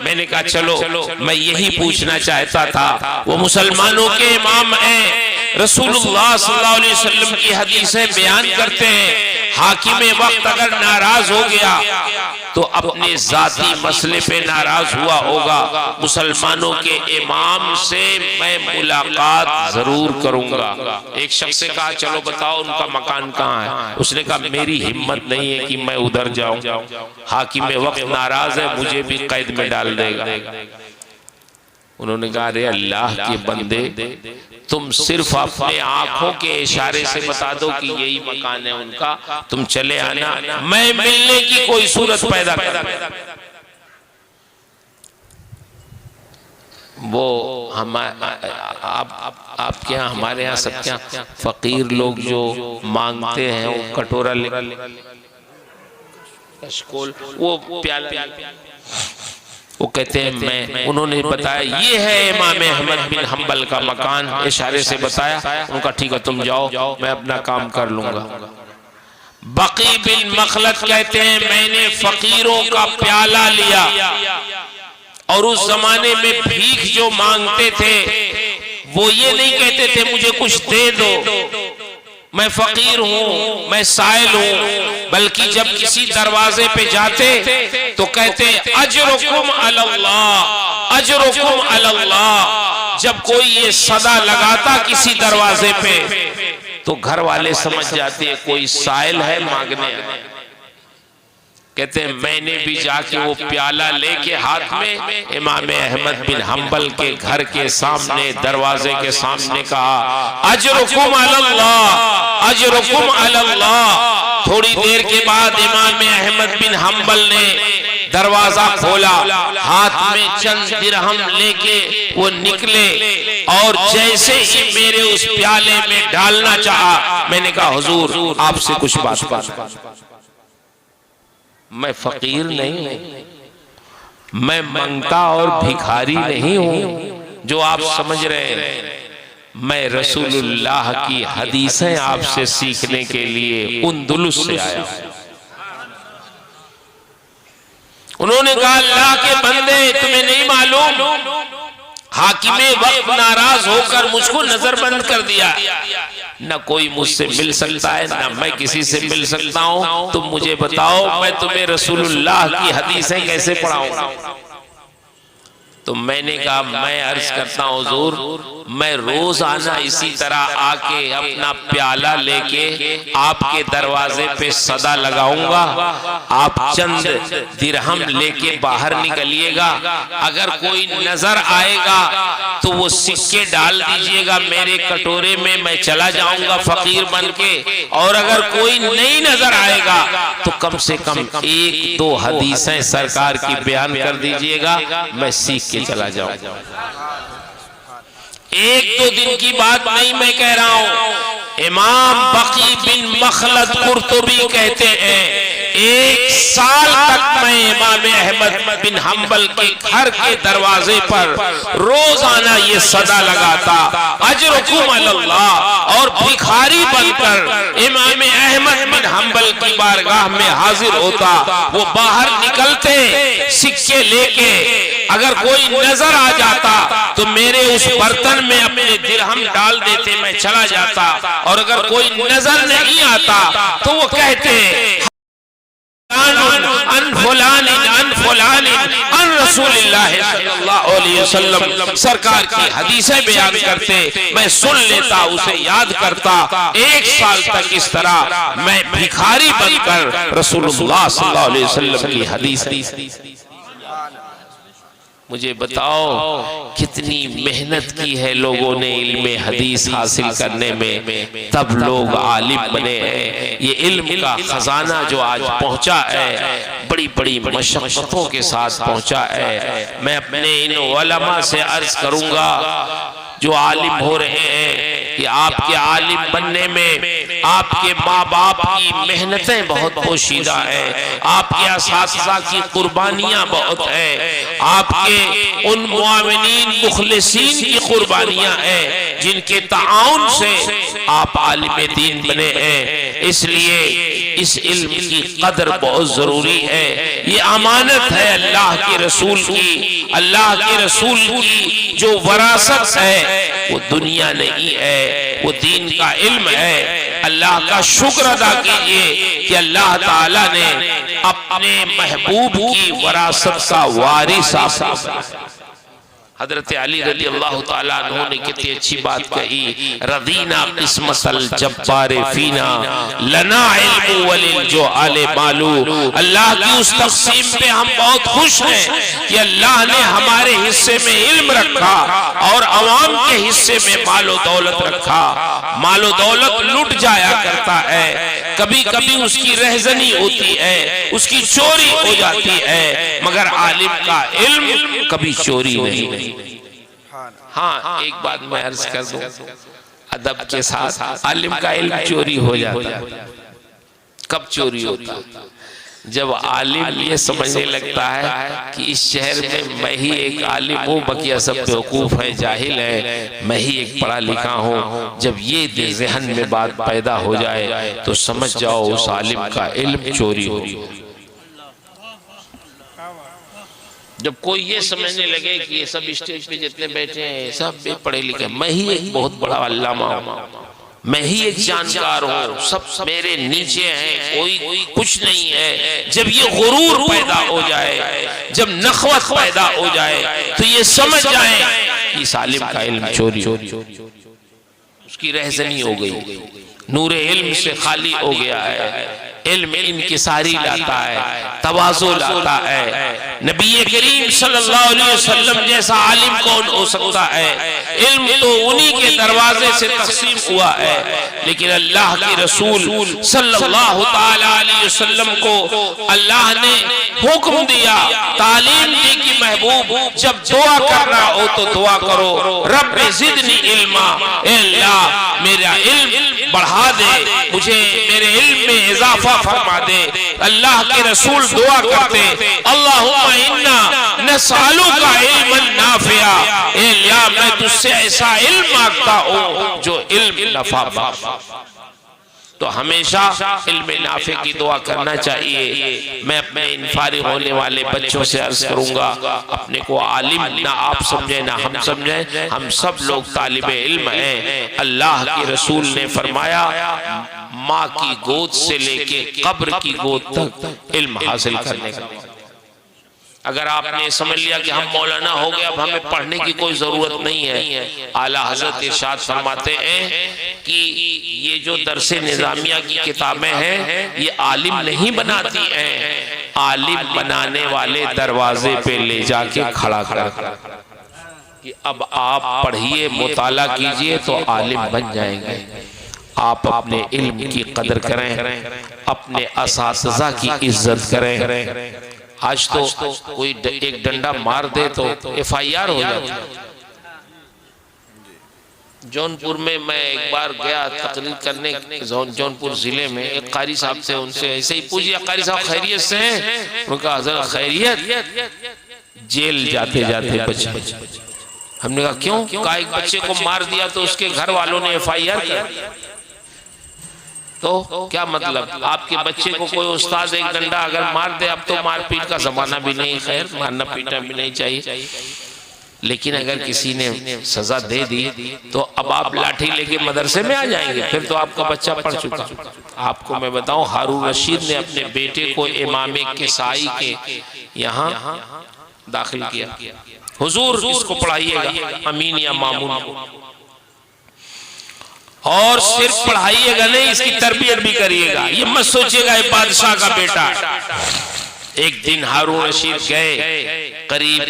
मैंने कहा चलो मैं यही पूछना चाहता था, वो मुसलमानों के इमाम हैं, रसूलुल्लाह सल्लल्लाहु अलैहि वसल्लम की हदीसें बयान करते हैं। हाकिम वक्त अगर नाराज हो गया तो अपने जाती मसले पे नाराज हुआ होगा। मुसलमानों के इमाम से मैं मुलाकात जरूर करूंगा। एक शख्स से कहा चलो बताओ उनका मकान कहाँ है। उसने कहा मेरी हिम्मत नहीं है कि मैं उधर जाऊं, हाकिम वक्त नाराज है, मुझे भी कैद में डाल देगा। उन्होंने कहा अरे अल्लाह के बंदे, तुम सिर्फ अपने आंखों के इशारे से बता दो कि यही मकान है उनका, तुम चले आना, मैं मिलने की कोई सूरत पैदा कर। वो आपके यहाँ, हमारे यहाँ सब क्या फकीर लोग जो मांगते हैं वो कटोरा ले, वो प्याला, वो कहते हैं मैं, उन्होंने बताया ये है इमाम अहमद बिन हम्बल का मकान, इशारे से बताया। उनका ठीक है तुम जाओ, मैं अपना काम कर लूंगा। बकी बिन मखलद कहते हैं मैंने फकीरों का प्याला लिया, और उस जमाने में भीख जो मांगते थे वो ये नहीं कहते थे मुझे कुछ दे दो, मैं फकीर हूँ, मैं साइल हूँ, बल्कि जब किसी दरवाजे पे जाते तो कहते अजरुकुम अलल्लाह, अजरुकुम अलल्लाह। जब कोई ये सदा लगाता किसी दरवाजे पे तो घर वाले समझ जाते कोई साइल है मांगने। कहते हैं मैंने भी जाके वो प्याला लेके हाथ में इमाम अहमद बिन हम्बल के घर के सामने, दरवाजे के सामने कहा अजरुकुम अलल्लाह, अजरुकुम अलल्लाह। थोड़ी देर के बाद इमाम अहमद बिन हम्बल ने दरवाजा खोला, हाथ में चंद दिरहम लेके वो निकले, और जैसे ही मेरे उस प्याले में डालना चाहा, मैंने कहा हुजूर आपसे कुछ बात। मैं फकीर नहीं, मैं मंगता और भिखारी नहीं हूं जो आप समझ रहे हैं। मैं रसूलुल्लाह की हदीसें आपसे सीखने के लिए उंदुलुस से आया। उन्होंने कहा अल्लाह के बंदे तुम्हें नहीं मालूम, हाकिमे वक्त नाराज होकर मुझको नजरबंद कर दिया, न कोई मुझसे मिल सकता है न मैं किसी से मिल सकता हूं। तुम मुझे बताओ मैं तुम्हें रसूलुल्लाह की हदीसें कैसे पढ़ाऊं। तो मैंने कहा मैं अर्ज करता हूं हुजूर, मैं रोज आना इसी तरह आके अपना प्याला लेके आपके दरवाजे पे सदा लगाऊंगा, आप चंद दिरहम लेके बाहर निकलिएगा, अगर कोई नजर आएगा तो वो सिक्के डाल दीजिएगा मेरे कटोरे में, मैं चला जाऊंगा फकीर बन के, और अगर कोई नहीं नजर आएगा तो कम से कम एक दो हदीसें सरकार की बयान कर दीजिएगा, मैं सीख के चला जाऊं। एक दो दिन की बात नहीं मैं कह रहा हूं। इमाम बकी बिन मखलद कुर्तुबी कहते हैं 1 साल तक मैं इमाम अहमद बिन हम्बल के घर के दरवाजे पर रोजाना ये सदा लगाता अजरुकुम अलल्लाह, और भिखारी बनकर इमाम अहमद बिन हम्बल की बारगाह में हाजिर होता। वो बाहर निकलते सिक्के लेके, अगर कोई नजर आ जाता तो मेरे उस बर्तन में अपने दिरहम डाल देते, मैं चला जाता, और अगर कोई नजर नहीं आता तो वो कहते सरकार की हदीसें बयान करते, मैं सुन लेता, उसे याद करता। 1 साल तक इस तरह मैं भिखारी बनकर रसूलुल्लाह सल्लल्लाहु अलैहि वसल्लम की हदीस। मुझे बताओ कितनी मेहनत की है लोगों ने इल्मे हदीस हासिल करने में, तब लोग आलिम बने हैं। ये इल्म का खजाना जो आज पहुंचा है बड़ी बड़ी मशक्क़तों के साथ पहुंचा है। मैं अपने इन उलमा से अर्ज करूंगा जो आलिम हो रहे हैं कि आपके आलिम बनने में आपके माँ बाप की मेहनतें बहुत पोशीदा है, आपके असातिज़ा की कुर्बानियां बहुत है, आपके उन मुआविनीन मुखलिसीन की कुर्बानियां हैं जिनके ताउन से आप आलिम दीन बने हैं। इसलिए इस इल्म की कदर बहुत जरूरी है। ये अमानत है अल्लाह के रसूल की। अल्लाह के रसूल की जो वरासत है वो दुनिया नहीं है, वो दीन का इल्म है। अल्लाह का शुक्र अदा कीजिए कि अल्लाह ताला ने अपने महबूब की वरासत का वारिस आप। हजरत अली रज़ी अल्लाह ताला अन्हु ने कितनी अच्छी बात कही, रदीना किस्मतल जब्बार फीना लना इल्मु वलिल जो आले मालू। अल्लाह की उस तक़सीम पे हम बहुत खुश हैं कि अल्लाह ने हमारे हिस्से में इल्म रखा और अवाम के हिस्से में मालो दौलत रखा। मालो दौलत लुट जाया करता है, कभी कभी उसकी रहजनी होती है, उसकी चोरी हो जाती है, मगर आलिम का इल्म कभी चोरी नहीं। हाँ, एक बात मैं अर्ज कर दूं, अदब के साथ आलिम का इल्म चोरी हो जाता है। कब चोरी होता है? जब आलिम ये समझने लगता है कि इस शहर में मैं ही एक आलिम हूँ, बकिया सब बेवकूफ है, जाहिल है, मैं ही एक पढ़ा लिखा हूँ। जब ये ज़हन में बात पैदा हो जाए तो समझ जाओ उस आलिम का इल्म चोरी हो। जब कोई ये समझने लगे कि ये सब स्टेज पे जितने बैठे हैं सब पढ़े लिखे, मैं ही एक बहुत बड़ा अल्लामा हूँ, मैं ही एक जानकार हूँ, सब मेरे नीचे हैं, कोई कुछ नहीं है। जब ये गुरूर पैदा हो जाए, जब नखवत पैदा हो जाए, तो ये समझ जाए कि सालिम का इल्म चोरी, उसकी रहजनी हो गई, नूरे इल्म से खाली हो गया है। इल्म इनकिसारी लाता है, तवाज़ु लाता है। नबी करीम सल्लल्लाहु अलैहि वसल्लम जैसा आलिम कौन हो सकता है? इल्म तो उन्हीं के दरवाजे से तकसीम हुआ है, लेकिन अल्लाह के रसूल सल्लल्लाहु ताला अलैहि वसल्लम को अल्लाह ने हुक्म दिया, तालीम दी कि महबूब जब दुआ करना हो तो दुआ करो, रब्बे ज़िदनी इल्मा, ए अल्लाह मेरा इल्म बढ़ा दे, मुझे मेरे इल्म में इजाफा फरमा दे। अल्लाह के रसूल दुआ करते, अल्लाहुम्मा इन्ना नसअलुका इल्मन नाफिया, ए अल्लाह मैं तुझसे ऐसा इल्म मांगता हूँ जो इल्म नफा बख्शे। तो हमेशा इल्म नाफे की दुआ करना चाहिए। मैं अपने इन फारिग होने वाले बच्चों से अर्ज करूंगा, अपने को आलिम ना आप समझे ना हम समझे, हम सब लोग तालिबे इल्म हैं। अल्लाह के रसूल ने फरमाया, माँ की गोद से लेके कब्र की गोद तक इल्म हासिल करने का। अगर आपने समझ लिया कि हम मौलाना हो गए, अब हमें पढ़ने की कोई जरूरत नहीं है, आला हजरत इरशाद फरमाते हैं कि ये जो दरसे निजामिया की किताबें हैं ये आलिम नहीं बनाती हैं, आलिम बनाने वाले दरवाजे पे ले जाके खड़ा कर कि अब आप पढ़िए, मुताला कीजिए तो आलिम बन जाएंगे। आप अपने इल्म की कदर करें, अपने असातिज़ा की इज्जत करें। आज तो कोई एक डंडा मार दे तो FIR हो जाती है। जौनपुर में मैं एक बार गया तकरीर करने, जौनपुर जिले में एक कारी साहब थे, उनसे ऐसे ही पूछिए, कारी साहब खैरियत से हैं? उनका हज़रत खैरियत। जेल जाते जाते बचे। हमने कहा क्यों? कहा एक बच्चे को मार दिया तो उसके घर वालों ने FIR कर दिया। तो क्या मतलब? आपके बच्चे को कोई उस्ताद एक डंडा अगर मार दे, अब तो मारपीट का जमाना भी नहीं, खैर मारना पीटना भी नहीं चाहिए, लेकिन अगर किसी ने सजा दे दी तो अब आप लाठी लेके मदरसे में आ जाएंगे, फिर तो आपका बच्चा पढ़ चुका। आपको मैं बताऊं, हारून रशीद ने अपने बेटे को इमाम किसाई के यहाँ दाखिल किया, हुजूर इसको पढ़ाइएगा, अमीन या मामून, और सिर्फ पढ़ाइएगा नहीं, इसकी तरबियत भी करिएगा। ये मत सोचिएगा ये बादशाह का बेटा। एक दिन हारून रशीद गए, करीब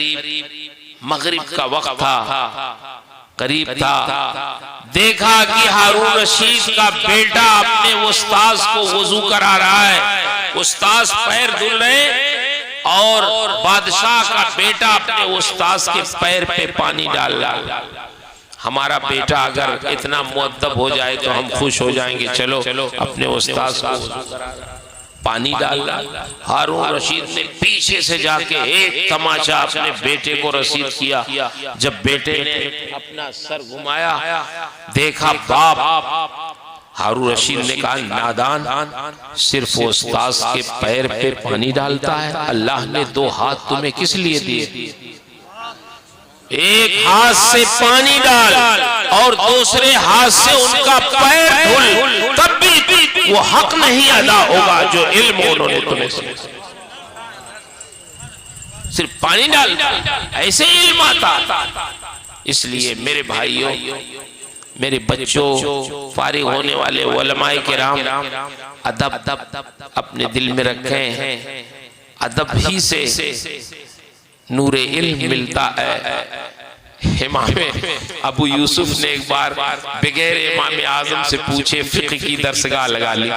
मगरिब का वक्त था, करीब था, देखा कि हारून रशीद का बेटा अपने उस्ताद को वुजू करा रहा है, उस्ताद पैर धुल रहे और बादशाह का बेटा अपने उस्ताद के पैर पे पानी डाल रहा। हमारा बेटा अगर इतना मुअद्दब हो जाए तो हम खुश हो जाएंगे, चलो अपने उस्ताद को पानी डाल रहा। हारून रशीद ने पीछे से जाके एक तमाचा अपने बेटे को रसीद किया। जब बेटे ने अपना सर घुमाया, देखा बाप, हारून रशीद ने कहा नादान, सिर्फ उस्ताद के पैर पे पानी डालता है? अल्लाह ने दो हाथ तुम्हें किस लिए दिए? एक हाथ से पानी डाल और दूसरे हाथ से उनका पैर धुल, तब भी वो हक नहीं अदा होगा जो इल्म उन्होंने तुम्हें सिखाया। सिर्फ पानी डाल ऐसे इल्म आता। इसलिए मेरे भाइयों, मेरे बच्चों, फारिग होने वाले उलमाए किराम, अदब अपने दिल में रखें। अदब ही से नूरे इल्म मिलता है। इमाम अबू यूसुफ ने एक बार बगैर इमाम आजम से पूछे फिक्र की दरसगाह लगा ली।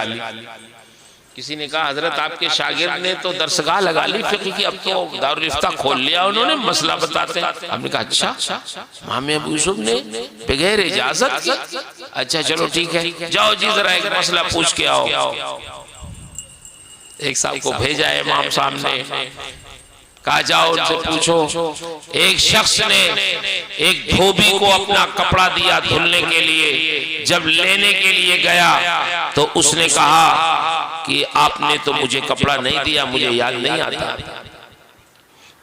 किसी ने कहा हजरत आपके शागिर्द ने तो दरसगाह लगा ली फिक्र की, अब तो दारुल इफ्ता खोल लिया उन्होंने, मसला बताते हैं। हमने कहा अच्छा, इमाम अबू यूसुफ ने बगैर इजाजत? अच्छा चलो ठीक है, जाओ जी जरा एक मसला पूछ के आओ। एक साहब को भेजा है इमाम सामने, कहा जाओ उनसे पूछो। एक शख्स ने एक धोबी को अपना कपड़ा दिया धुलने के लिए। जब लेने के लिए गया तो उसने कहा कि आपने तो मुझे कपड़ा नहीं दिया, मुझे याद नहीं आता।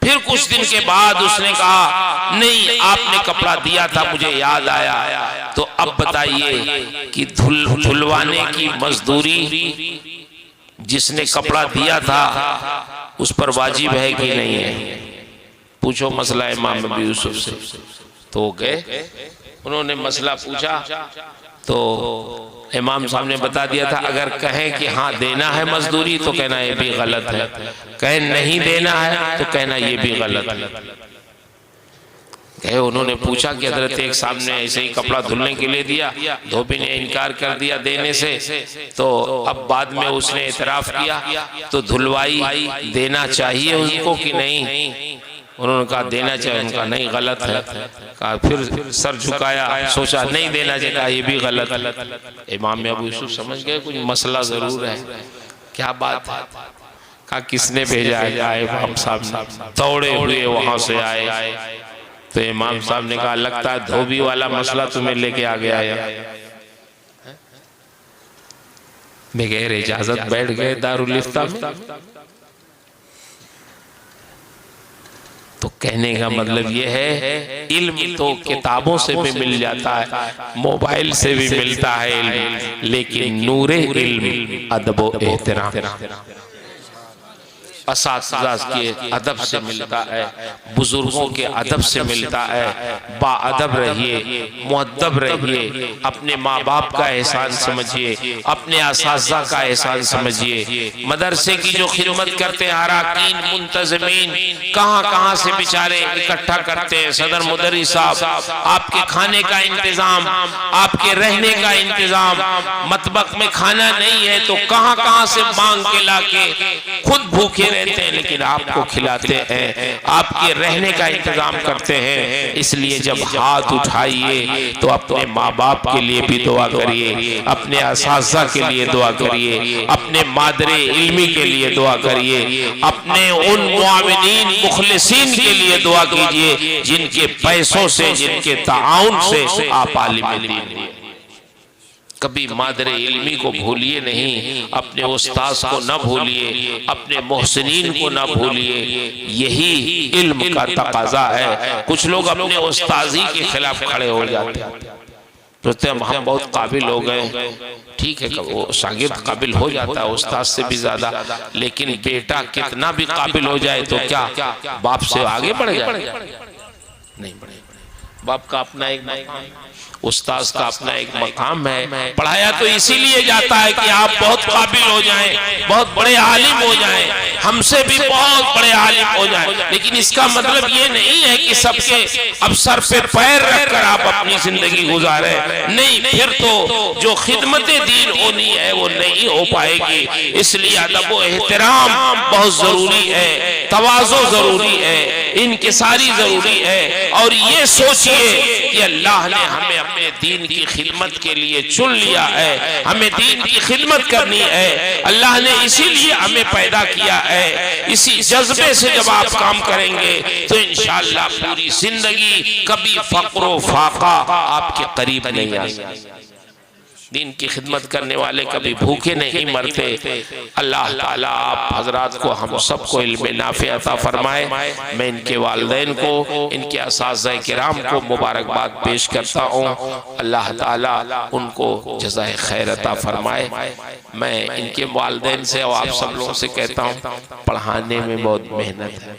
फिर कुछ दिन के बाद उसने कहा नहीं आपने कपड़ा दिया था, मुझे याद आया। तो अब बताइए कि धुलवाने की मजदूरी जिसने कपड़ा दिया था उस पर वाजिब है कि नहीं है? पूछो मसला इमाम अबू यूसुफ से। तो गए, उन्होंने मसला पूछा तो इमाम साहब ने बता दिया था अगर कहें कि हाँ देना है मजदूरी तो कहना ये भी गलत है, कहें नहीं देना है तो कहना ये भी गलत है। कहे उन्होंने पूछा कि हजरत एक साहब ने ऐसे ही कपड़ा धुलने के लिए दिया, धोबी ने इनकार कर दिया देने से, तो अब बाद में उसने इतराफ किया तो धुलवाई देना चाहिए उनको कि नहीं? उन्होंने कहा देना चाहिए। उनका नहीं गलत है। कहा फिर सर झुकाया, सोचा नहीं देना चाहिए, कहा ये भी गलत है। इमाम अबू यूसुफ समझ गए कुछ मसला जरूर है, क्या बात है? कहा किसने भेजा है? इमाम साहब दौड़े हुए वहां से आए। तो इमाम साहब ने कहा लगता है धोबी वाला मसला तुम्हें लेके आ गया है। बगैर इजाजत बैठ गए दारुल इफ्ता में। तो कहने का मतलब ये है इल्म तो किताबों से भी मिल जाता है, मोबाइल से भी मिलता है इल्म, लेकिन नूरे इल्म अदब व एहतराम असातिज़ा के अदब से मिलता है, बुजुर्गों के अदब से मिलता है। बाअदब रहिए, मुअद्दब रहिए, अपने माँ बाप का एहसान समझिए, अपने असातिज़ा का एहसान समझिए। मदरसे की जो खिदमत करते हैं अराकीन मुंतज़मीन, कहाँ कहाँ से बेचारे इकट्ठा करते हैं। सदर मुदर्रिस साहब, आपके खाने का इंतजाम, आपके रहने का इंतजाम, मतबख में खाना नहीं है तो कहाँ कहाँ से मांग के लाके खुद भूखे रहते हैं लेकिन आपको खिलाते हैं, आपके रहने का इंतजाम करते हैं। इसलिए जब हाथ उठाइए तो अपने माँ बाप के लिए भी दुआ करिए, अपने असातिज़ा के लिए दुआ करिए, अपने मादरे इल्मी के लिए दुआ करिए, अपने उन मुआविनीन मुखलिसीन के लिए दुआ कीजिए जिनके पैसों से, जिनके ताउन से आप आलिम दीन। कभी मादरे इल्मी को भूलिए नहीं, अपने उस्ताद को न भूलिए, अपने मोहसिनीन को न भूलिए। यही इल्म का तकाजा है। कुछ लोग अपने उस्ताजी के खिलाफ खड़े हो जाते हैं, सोचते हैं हम बहुत काबिल हो गए। ठीक है, वो शागिर्द काबिल हो जाता है उस्ताद से भी ज्यादा, लेकिन बेटा कितना भी काबिल हो जाए तो क्या बाप से आगे बढ़ जाए? नहीं बढ़े। बाप का अपना एक मकाम, उस्ताद का अपना एक मकाम है। पढ़ाया तो इसीलिए जाता है कि आप बहुत काबिल हो जाएं, बहुत बड़े आलिम हो जाएं, हमसे भी बहुत बड़े आलिम हो जाएं। लेकिन इसका मतलब ये नहीं है कि सबके अब सर पे पैर रखकर आप अपनी जिंदगी गुजारे। नहीं, फिर तो जो खिदमत दीन होनी है वो नहीं हो पाएगी। इसलिए अदब व एहतराम बहुत जरूरी है, तवाज़ो जरूरी है, इनकिसारी जरूरी है। और ये सोचिए कि अल्लाह ने हमें अपने दीन की खिदमत के लिए चुन लिया है, हमें दीन की खिदमत करनी है। अल्लाह ने इसीलिए हमें पैदा किया है। इसी जज्बे से जब आप काम करेंगे तो इंशाअल्लाह पूरी जिंदगी कभी फक्र व फाका आपके करीब नहीं आ सकता। दीन की खिदमत करने वाले कभी भूखे नहीं मरते। अल्लाह ताला आप हजरात को हम सबको इल्म नाफ़े अता फरमाए। मैं इनके वालिदैन को, इनके असातिज़ा किराम को मुबारकबाद पेश करता हूँ। अल्लाह ताला उनको जज़ाए खैर अता फरमाए। मैं इनके वालिदैन से और आप सब लोगों से कहता हूँ, पढ़ाने में बहुत मेहनत है,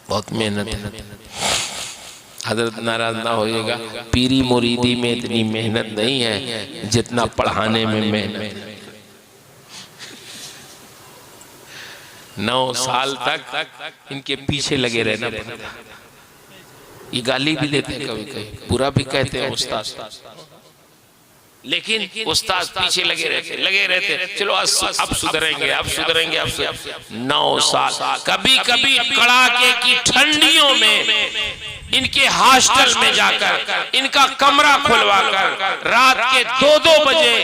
बहुत मेहनत है। हजरत नाराज ना होइएगा, पीरी मुरीदी में इतनी मेहनत नहीं है जितना पढ़ाने में मेहनत है। 9 साल तक इनके पीछे लगे रहना पड़ता। ये गाली भी देते हैं, कभी कभी बुरा भी कहते हैं उस्ताद, लेकिन उस्ताद पीछे लगे रहते चलो अब सुधरेंगे, अब सुधरेंगे, अब सुधरेंगे। 9 साल, कभी कभी कड़ाके की ठंडियों में इनके हॉस्टल में जाकर इनका कमरा खुलवाकर रात के 2-2 बजे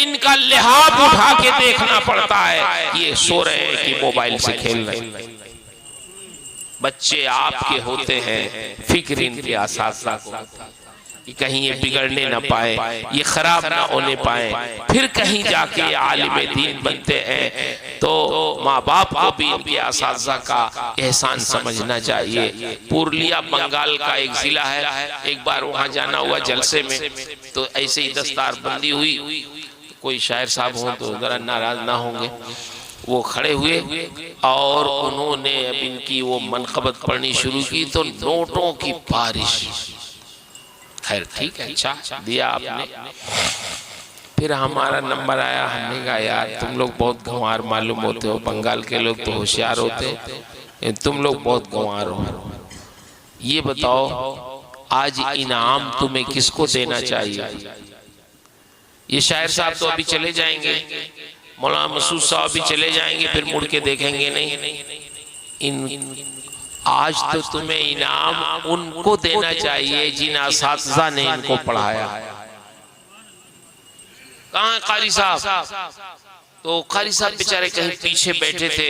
इनका लिहाफ उठा के देखना पड़ता है। ये सो रहे हैं कि मोबाइल से खेल रहे हैं। बच्चे आपके होते हैं, फिक्र इनके असातिज़ा को कि कहीं ये बिगड़ने ना पाए, ये खराब ना होने पाए, फिर कहीं जाके ये आलिम दीन बनते हैं। तो माँ बाप को भी इनके असातिज़ा का एहसान समझना चाहिए। पुरलिया बंगाल का एक जिला है, एक बार वहाँ जाना हुआ जलसे में, तो ऐसे ही दस्तार बंदी हुई। कोई शायर साहब हो तो जरा नाराज ना होंगे, वो खड़े हुए और उन्होंने अब इनकी वो मनक़बत पढ़नी शुरू की तो नोटों की बारिश। खैर ठीक है, अच्छा दिया आपने। फिर हमारा नंबर आया, हमने कहा यार तुम लोग बहुत गंवार मालूम होते हो, बंगाल के लोग तो होशियार होते हैं, तुम लोग बहुत गंवार हो। ये बताओ आज इनाम तुम्हें किसको देना चाहिए? ये शायर साहब तो अभी चले जाएंगे, मौलाना मसूद साहब भी चले जाएंगे, फिर मुड़ के देखेंगे नहीं। आज तो तुम्हें इनाम उनको देना चाहिए जिन असातिज़ा ने इनको पढ़ाया। कहाँ कारी साहब? तो कारी साहब बेचारे कहीं पीछे बैठे थे,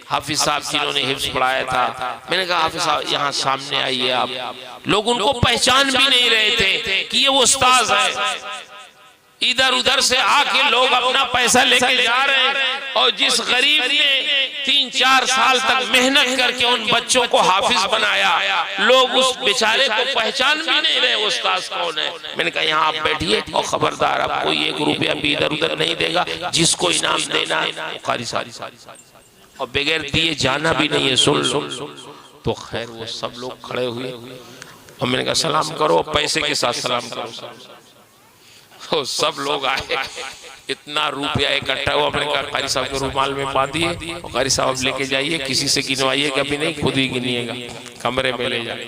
हाफिज साहब जिन्होंने हिफ्ज़ पढ़ाया था। मैंने कहा हाफिज साहब यहाँ सामने आइए आप। लोग उनको पहचान भी नहीं रहे थे कि ये वो उस्ताद है। इधर उधर से आके लोग अपना पैसा लेके जा रहे हैं, और जिस गरीब ने 3-4 साल तक मेहनत करके उन बच्चों को हाफिज बनाया, लोग उस बेचारे को पहचान भी नहीं रहे उस्ताद कौन है। मैंने कहा यहाँ आप बैठिए और खबरदार आप कोई 1 रुपया भी इधर उधर नहीं देगा, जिसको इनाम देना है कारी साहब, और बगैर दिए जाना भी नहीं है, सुन लो। तो खैर वो सब लोग खड़े हुए और मैंने कहा सलाम करो, पैसे के साथ सलाम करो। तो सब लोग आए, इतना रुपया इकट्ठा हुआ। मैंने कहा कारी साहब के रुमाल में बांधिए और कारी साहब लेके जाइए, किसी से गिनवाइए कभी नहीं, खुद ही गिनिएगा, कमरे में ले जाइए।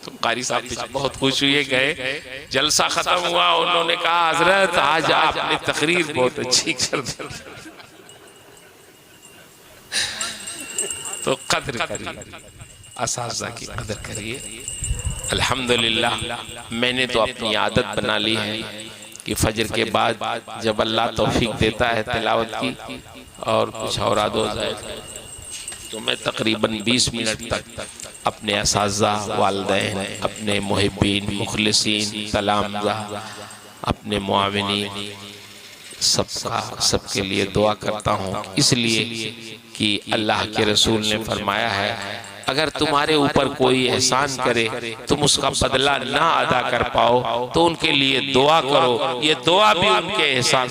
तो कारी साहब बहुत खुश हुए, गए, जलसा खत्म हुआ। उन्होंने कहा हजरत आज आपने तकरीर बहुत अच्छी कर दी, तो कदर करिए, असातिज़ा की कदर करिए। अल्हम्दुलिल्लाह मैंने तो अपनी आदत बना ली है कि फजर के बाद जब अल्लाह तौफीक देता है तिलावत की और कुछ औराद हो जाए, तो मैं तकरीबन 20 मिनट तक अपने असातिज़ा, वालिदैन, अपने मुहिब्बीन, मुखलिसीन, तलामज़ा, अपने मुआविनीन, सबके लिए दुआ करता हूँ। इसलिए कि अल्लाह के रसूल ने फरमाया है अगर तुम्हारे ऊपर कोई एहसान करे तुम उसका बदला ना अदा कर पाओ तो उनके लिए दुआ करो, ये दुआ भी उनके एहसान।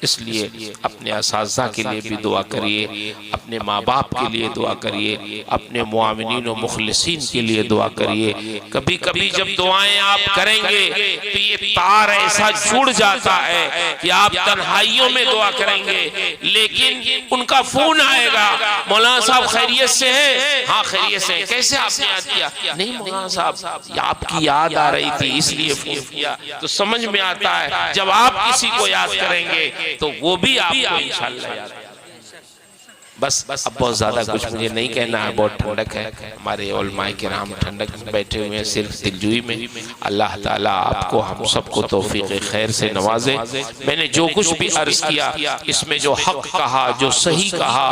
इसलिए अपने असातिज़ा के लिए भी दुआ करिए, अपने माँ बाप के लिए दुआ करिए, अपने मुआविनीन और मुखलिसीन के लिए दुआ करिए। कभी कभी जब दुआएं आप करेंगे तो ये तार ऐसा जुड़ जाता है कि आप तन्हाइयों में दुआ करेंगे, लेकिन उनका फोन आएगा, मौलाना साहब खैरियत से है? हाँ खैरियत से। कैसे आपने याद किया? नहीं मौलाना साहब आपकी याद आ रही थी इसलिए फोन किया। तो समझ में आता है जब आप किसी को याद करेंगे तो वो भी आपको इंशाअल्लाह याद। बस अब बहुत ज्यादा कुछ मुझे नहीं कहना है, बहुत ठंडक है, हमारे उलमाए किराम ठंडक में बैठे हुए हैं सिर्फ दिलजुई में। अल्लाह ताला आपको हम सबको तौफीक खैर से नवाजे। मैंने जो कुछ भी अर्ज किया इसमें जो हक कहा, जो सही कहा,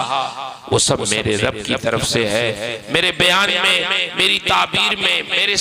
वो सब मेरे रब की तरफ से है। मेरे बयान में, मेरी ताबीर में, मेरे